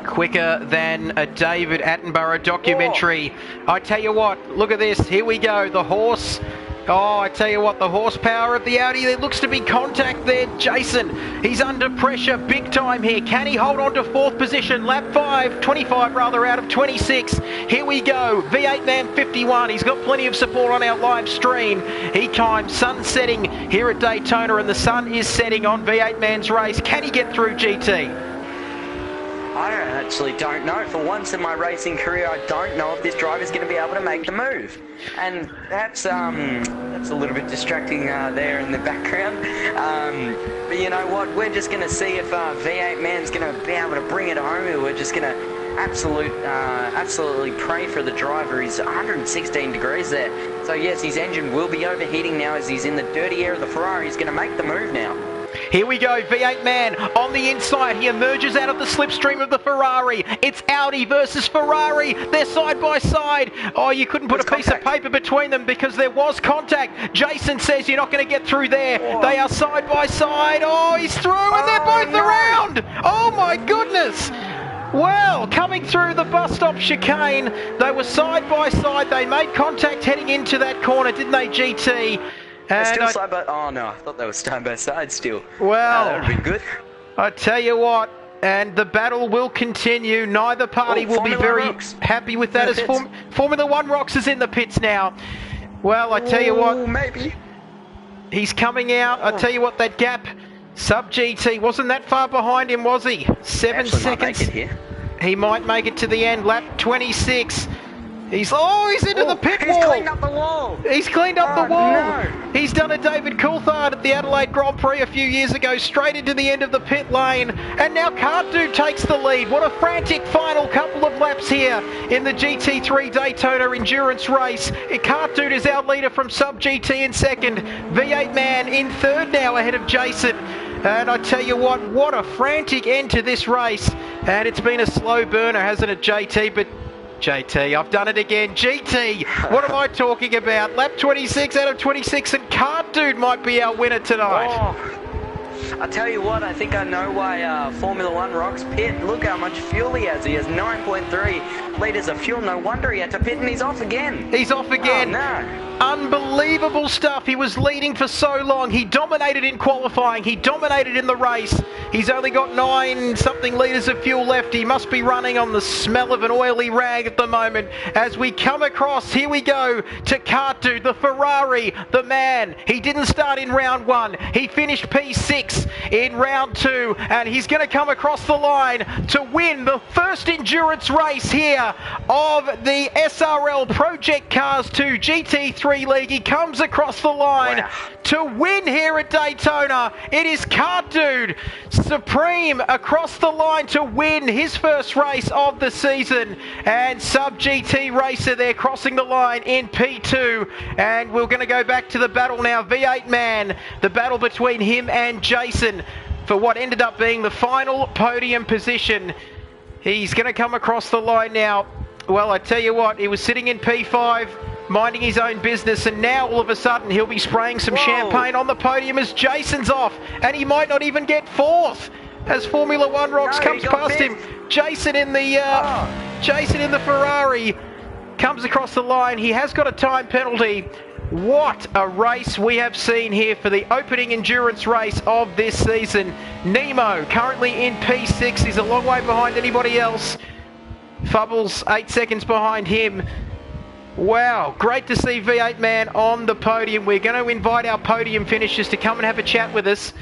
quicker than a David Attenborough documentary. I tell you what, look at this, here we go, the horse Oh, I tell you what, the horsepower of the Audi, there looks to be contact there. Jason, he's under pressure big time here. Can he hold on to 4th position? Lap 25 rather, out of 26. Here we go. V8 Man 51. He's got plenty of support on our live stream. He times sun setting here at Daytona, and the sun is setting on V8 Man's race. Can he get through GT? I actually don't know. For once in my racing career, I don't know if this driver's going to be able to make the move. And that's a little bit distracting there in the background. But you know what? We're just going to see if V8 Man's going to be able to bring it home. We're just going to absolutely pray for the driver. He's 116 degrees there. So yes, his engine will be overheating now as he's in the dirty air of the Ferrari. He's going to make the move now. Here we go, V8 Man on the inside. He emerges out of the slipstream of the Ferrari. It's Audi versus Ferrari. They're side by side. Oh, you couldn't put a piece of paper between them because there was contact. Jason says you're not going to get through there. Oh. They are side by side. Oh, he's through and they're both around. Oh my goodness. Well, coming through the bus stop chicane, they were side by side. They made contact heading into that corner, didn't they, GT? Still side by... Oh no, I thought they were side by side still. Well, that would be good. I tell you what, and the battle will continue. Neither party will be very happy with that, as Formula One Rocks is in the pits now. Well, I tell you what, maybe he's coming out. I tell you what, that gap, Sub GT wasn't that far behind him, was he? 7 seconds. Might make it here. He might make it to the end. Lap 26. He's into the pit wall. He's cleaned up the wall. He's cleaned up the wall. No. He's done a David Coulthard at the Adelaide Grand Prix a few years ago, straight into the end of the pit lane. And now Kart Dude takes the lead. What a frantic final couple of laps here in the GT3 Daytona endurance race. Kart Dude is our leader from Sub GT in second. V8 Man in third now ahead of Jason. And I tell you what a frantic end to this race. And it's been a slow burner, hasn't it, JT? But JT, I've done it again. GT, what am I talking about? Lap 26 out of 26, and Kart Dude might be our winner tonight. Oh, I tell you what, I think I know why Formula One Rocks pit. Look how much fuel he has. He has 9.3 litres of fuel. No wonder he had to pit, and he's off again. He's off again. Oh, no. Unbelievable stuff. He was leading for so long. He dominated in qualifying. He dominated in the race. He's only got 9-something litres of fuel left. He must be running on the smell of an oily rag at the moment. As we come across, here we go to Kart Dude, the Ferrari, the man. He didn't start in round 1. He finished P6 in round 2, and he's going to come across the line to win the first endurance race here of the SRL Project Cars 2 GT3 League. He comes across the line to win here at Daytona. It is Kart Dude supreme across the line to win his first race of the season, and Sub GT racer there crossing the line in P2. And we're going to go back to the battle now. V8 Man, the battle between him and Jason for what ended up being the final podium position. He's going to come across the line now. Well, I tell you what, he was sitting in P5 minding his own business, and now all of a sudden he'll be spraying some champagne on the podium as Jason's off, and he might not even get 4th as Formula One Rocks comes past him. Jason in the Ferrari comes across the line. He has got a time penalty. What a race we have seen here for the opening endurance race of this season. Nemo currently in P6. He's a long way behind anybody else. Fubbles 8 seconds behind him. Wow, great to see V8 Man on the podium. We're going to invite our podium finishers to come and have a chat with us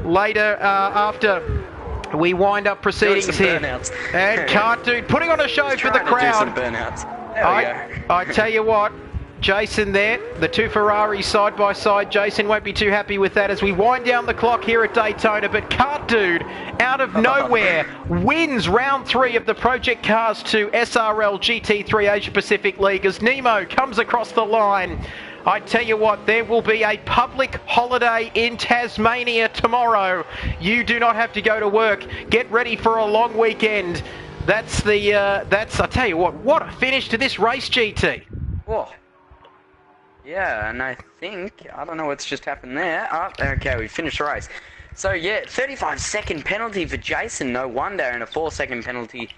later after we wind up proceedings here. And Kart Dude putting on a show for the crowd. I tell you what, Jason there, the two Ferraris side by side. Jason won't be too happy with that as we wind down the clock here at Daytona. But Kart Dude, out of nowhere, wins round 3 of the Project Cars 2 SRL GT3 Asia Pacific League as Nemo comes across the line. I tell you what, there will be a public holiday in Tasmania tomorrow. You do not have to go to work. Get ready for a long weekend. I tell you what a finish to this race, GT. Whoa. Yeah, and I don't know what's just happened there. Oh, okay, we finished the race. So yeah, 35-second penalty for Jason, no wonder, and a 4-second penalty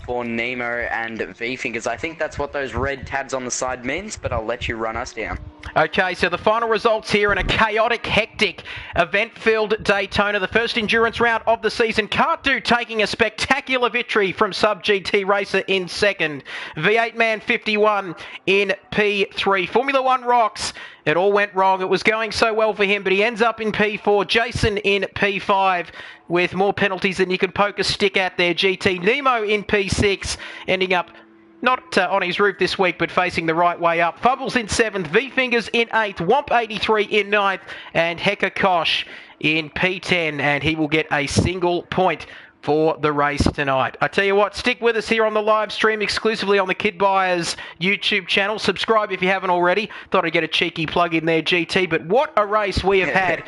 for Nemo and V-Fingers. I think that's what those red tabs on the side means, but I'll let you run us down. Okay, so the final results here in a chaotic, hectic, event-filled Daytona. The first endurance round of the season. Cartdude taking a spectacular victory from Sub GT Racer in second. V8 Man 51 in P3. Formula One rocks. It all went wrong. It was going so well for him, but he ends up in P4. Jason in P5 with more penalties than you could poke a stick at there. GT Nemo in P6, ending up not on his roof this week, but facing the right way up. Fubbles in 7th, V-Fingers in 8th, Womp 83 in 9th, and Heka Kosh in P10, and he will get a single point for the race tonight. I tell you what, stick with us here on the live stream exclusively on the Kidbyers YouTube channel. Subscribe if you haven't already. Thought I'd get a cheeky plug in there, GT, but what a race we have had.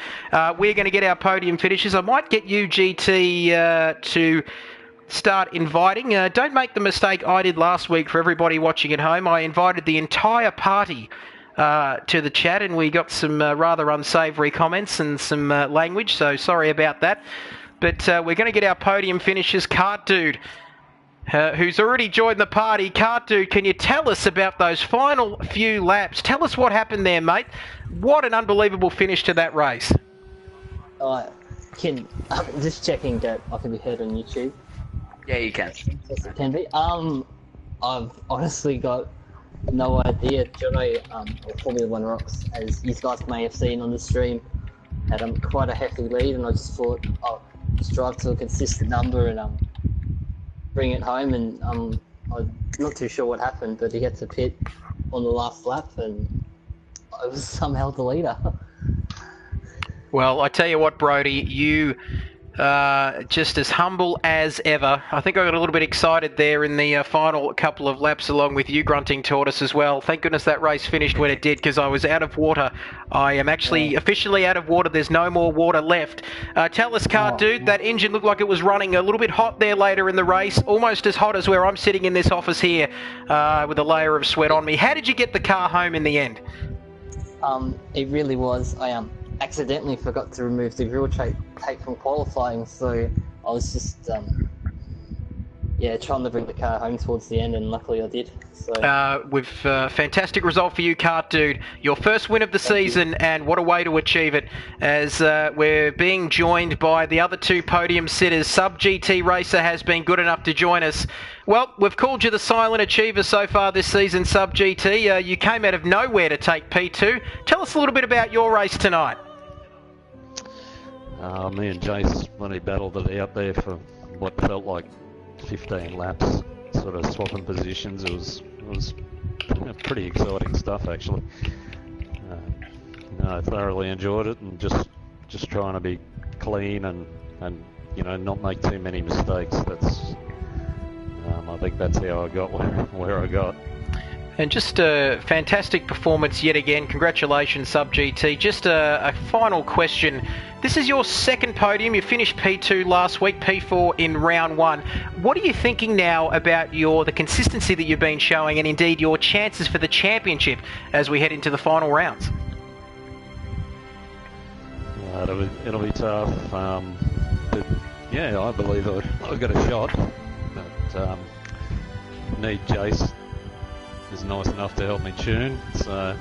We're going to get our podium finishes. I might get you, GT, to start inviting. Don't make the mistake I did last week for everybody watching at home. I invited the entire party to the chat, and we got some rather unsavoury comments and some language, so sorry about that. But we're going to get our podium finishes. Cartdude, who's already joined the party. Cartdude, can you tell us about those final few laps? Tell us what happened there, mate. What an unbelievable finish to that race. I'm just checking that I can be heard on YouTube. Yeah, you can. Yes, it can be. I've honestly got no idea. Jono, or Formula One Rocks, as you guys may have seen on the stream, had quite a hefty lead, and I just thought I'll just drive to a consistent number and bring it home. And I'm not too sure what happened, but he had to pit on the last lap, and I was somehow the leader. Well, I tell you what, Brody, you just as humble as ever. I think I got a little bit excited there in the final couple of laps along with you, Grunting Tortoise, as well. Thank goodness that race finished when it did, because I was out of water. I am actually officially out of water. There's no more water left. Tell us, Cartdude, that engine looked like it was running a little bit hot there later in the race, almost as hot as where I'm sitting in this office here with a layer of sweat on me. How did you get the car home in the end? It really was. I accidentally forgot to remove the grill tape from qualifying, so I was just trying to bring the car home towards the end, and luckily I did. So with fantastic result for you, Cartdude. Your first win of the season, and what a way to achieve it, as we're being joined by the other two podium sitters. Sub GT Racer has been good enough to join us. Well, we've called you the silent achiever so far this season, Sub GT. You came out of nowhere to take P2. Tell us a little bit about your race tonight. Me and Jace, when he battled it out there for what felt like 15 laps, sort of swapping positions, it was pretty exciting stuff, actually. I thoroughly enjoyed it, and just trying to be clean and not make too many mistakes. That's I think that's how I got where I got. And just a fantastic performance yet again. Congratulations, Sub GT. Just a final question. This is your second podium. You finished P2 last week, P4 in round 1. What are you thinking now about the consistency that you've been showing, and indeed your chances for the championship as we head into the final rounds? It'll be tough. But yeah, I believe I've got a shot. But need Jace is nice enough to help me tune, so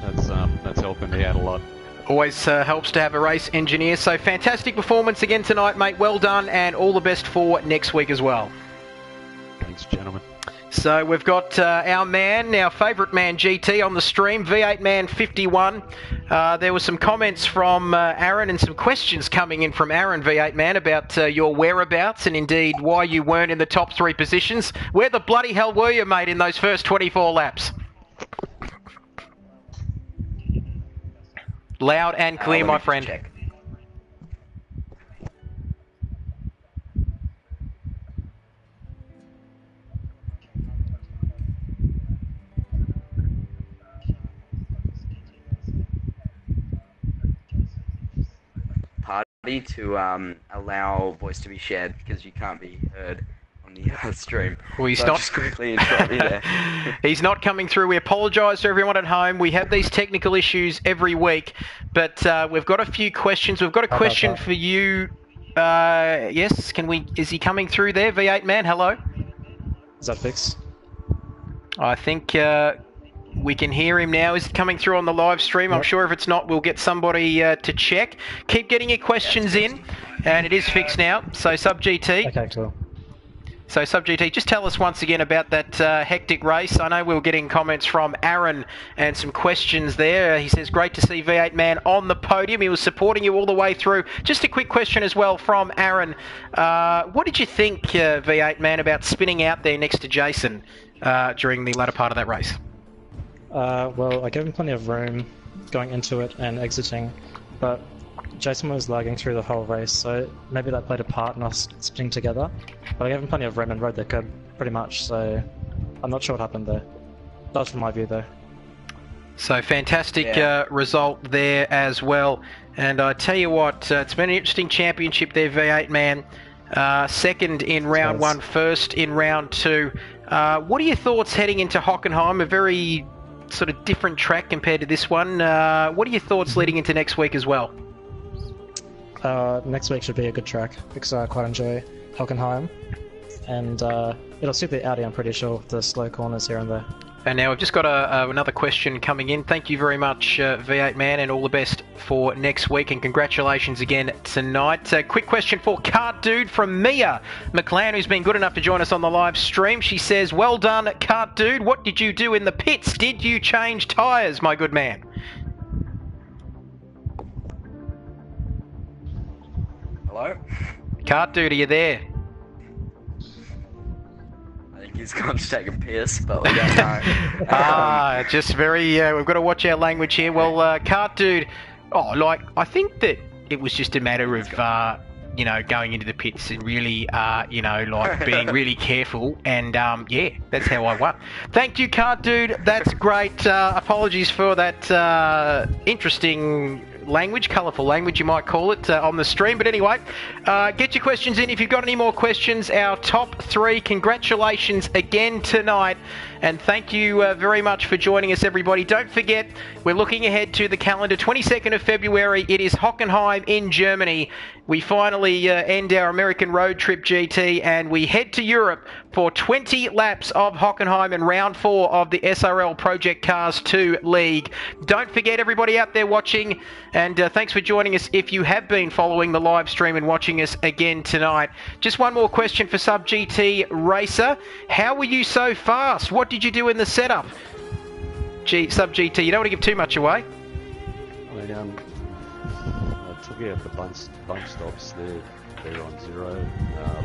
that's helping me out a lot. Always helps to have a race engineer. So fantastic performance again tonight, mate. Well done, and all the best for next week as well. Thanks, gentlemen. So we've got our favourite man, GT, on the stream, V8 Man 51. There were some comments from Aaron and some questions coming in from Aaron, V8 Man, about your whereabouts and indeed why you weren't in the top 3 positions. Where the bloody hell were you, mate, in those first 24 laps? Loud and clear, my friend. Check. Party to allow voice to be shared, because you can't be heard on the stream. Well, he's so not. Just quickly interrupt you there. He's not coming through. We apologise to everyone at home. We have these technical issues every week, but we've got a few questions. We've got a question for you. Yes, is he coming through there, V8 Man? Hello. Is that fixed? I think We can hear him now. Is it coming through on the live stream? I'm sure if it's not, we'll get somebody to check. Keep getting your questions in, and it is fixed now. So Sub GT. Okay, cool. So Sub GT, just tell us once again about that hectic race. I know we were getting comments from Aaron and some questions there. He says, great to see V8 Man on the podium. He was supporting you all the way through. Just a quick question as well from Aaron. What did you think, V8 Man, about spinning out there next to Jason during the latter part of that race? Well, I gave him plenty of room going into it and exiting, but Jason was lagging through the whole race, so maybe that played a part in us spinning together. But I gave him plenty of room and rode the curb pretty much, so I'm not sure what happened there. That was from my view, though. So fantastic result there as well. And I tell you what, it's been an interesting championship there, V8 Man. Second in round one, first in round two. What are your thoughts heading into Hockenheim? A very sort of different track compared to this one. What are your thoughts leading into next week as well? Next week should be a good track because I quite enjoy Hockenheim, and it'll suit the Audi, I'm pretty sure, with the slow corners here and there. And now we've just got another question coming in. Thank you very much, V8 Man, and all the best for next week, and congratulations again tonight. Quick question for Kart Dude from Mia McLean, who's been good enough to join us on the live stream. She says, well done, Kart Dude. What did you do in the pits? Did you change tyres, my good man? Hello? Kart Dude, are you there? I think he's gone to take a piss, but we don't know. Just very, we've got to watch our language here. Well, Kart Dude, I think that it was just a matter of, going into the pits and really, being really careful. And, that's how I won. Thank you, Kart Dude. That's great. Apologies for that interesting language, colourful language you might call it, on the stream. But anyway, get your questions in if you've got any more questions. Our top three, congratulations again tonight, and thank you very much for joining us, everybody. Don't forget, we're looking ahead to the calendar. 22nd of February, it is Hockenheim in Germany. We finally end our American road trip GT, and we head to Europe for 20 laps of Hockenheim and round 4 of the SRL Project Cars 2 League. Don't forget, everybody out there watching, and thanks for joining us if you have been following the live stream and watching us again tonight. Just one more question for Sub GT Racer. How were you so fast? What did you do in the setup? Sub GT, you don't want to give too much away. I took out the bump stops. They're on zero.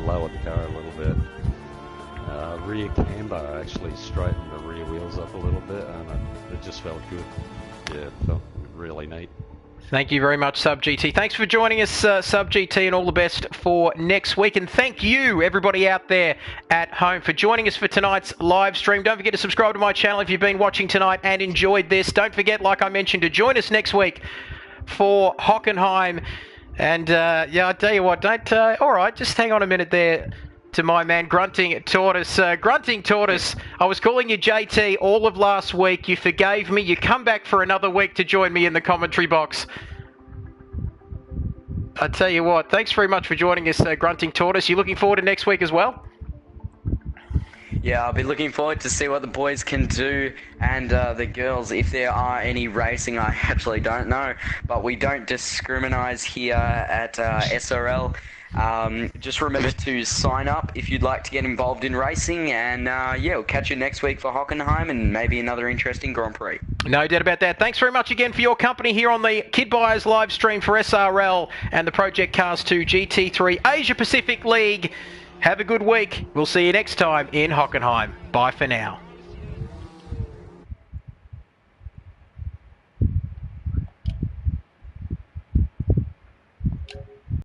Lowered the car a little bit. Rear camber, actually straightened the rear wheels up a little bit, and it just felt good. Yeah, it felt really neat. Thank you very much, Sub GT. Thanks for joining us, Sub GT, and all the best for next week. And thank you, everybody out there at home, for joining us for tonight's live stream. Don't forget to subscribe to my channel if you've been watching tonight and enjoyed this. Don't forget, like I mentioned, to join us next week for Hockenheim. And, I tell you what, all right, just hang on a minute there to my man, Grunting Tortoise. Grunting Tortoise, I was calling you JT all of last week. You forgave me. You come back for another week to join me in the commentary box. I tell you what, thanks very much for joining us, Grunting Tortoise. You looking forward to next week as well? Yeah, I'll be looking forward to see what the boys can do, and the girls, if there are any racing. I actually don't know, but we don't discriminate here at SRL. Just remember to sign up if you'd like to get involved in racing, and we'll catch you next week for Hockenheim and maybe another interesting Grand Prix. No doubt about that. Thanks very much again for your company here on the Kidbyers live stream for SRL and the Project Cars 2 GT3 Asia Pacific League. Have a good week. We'll see you next time in Hockenheim. Bye for now.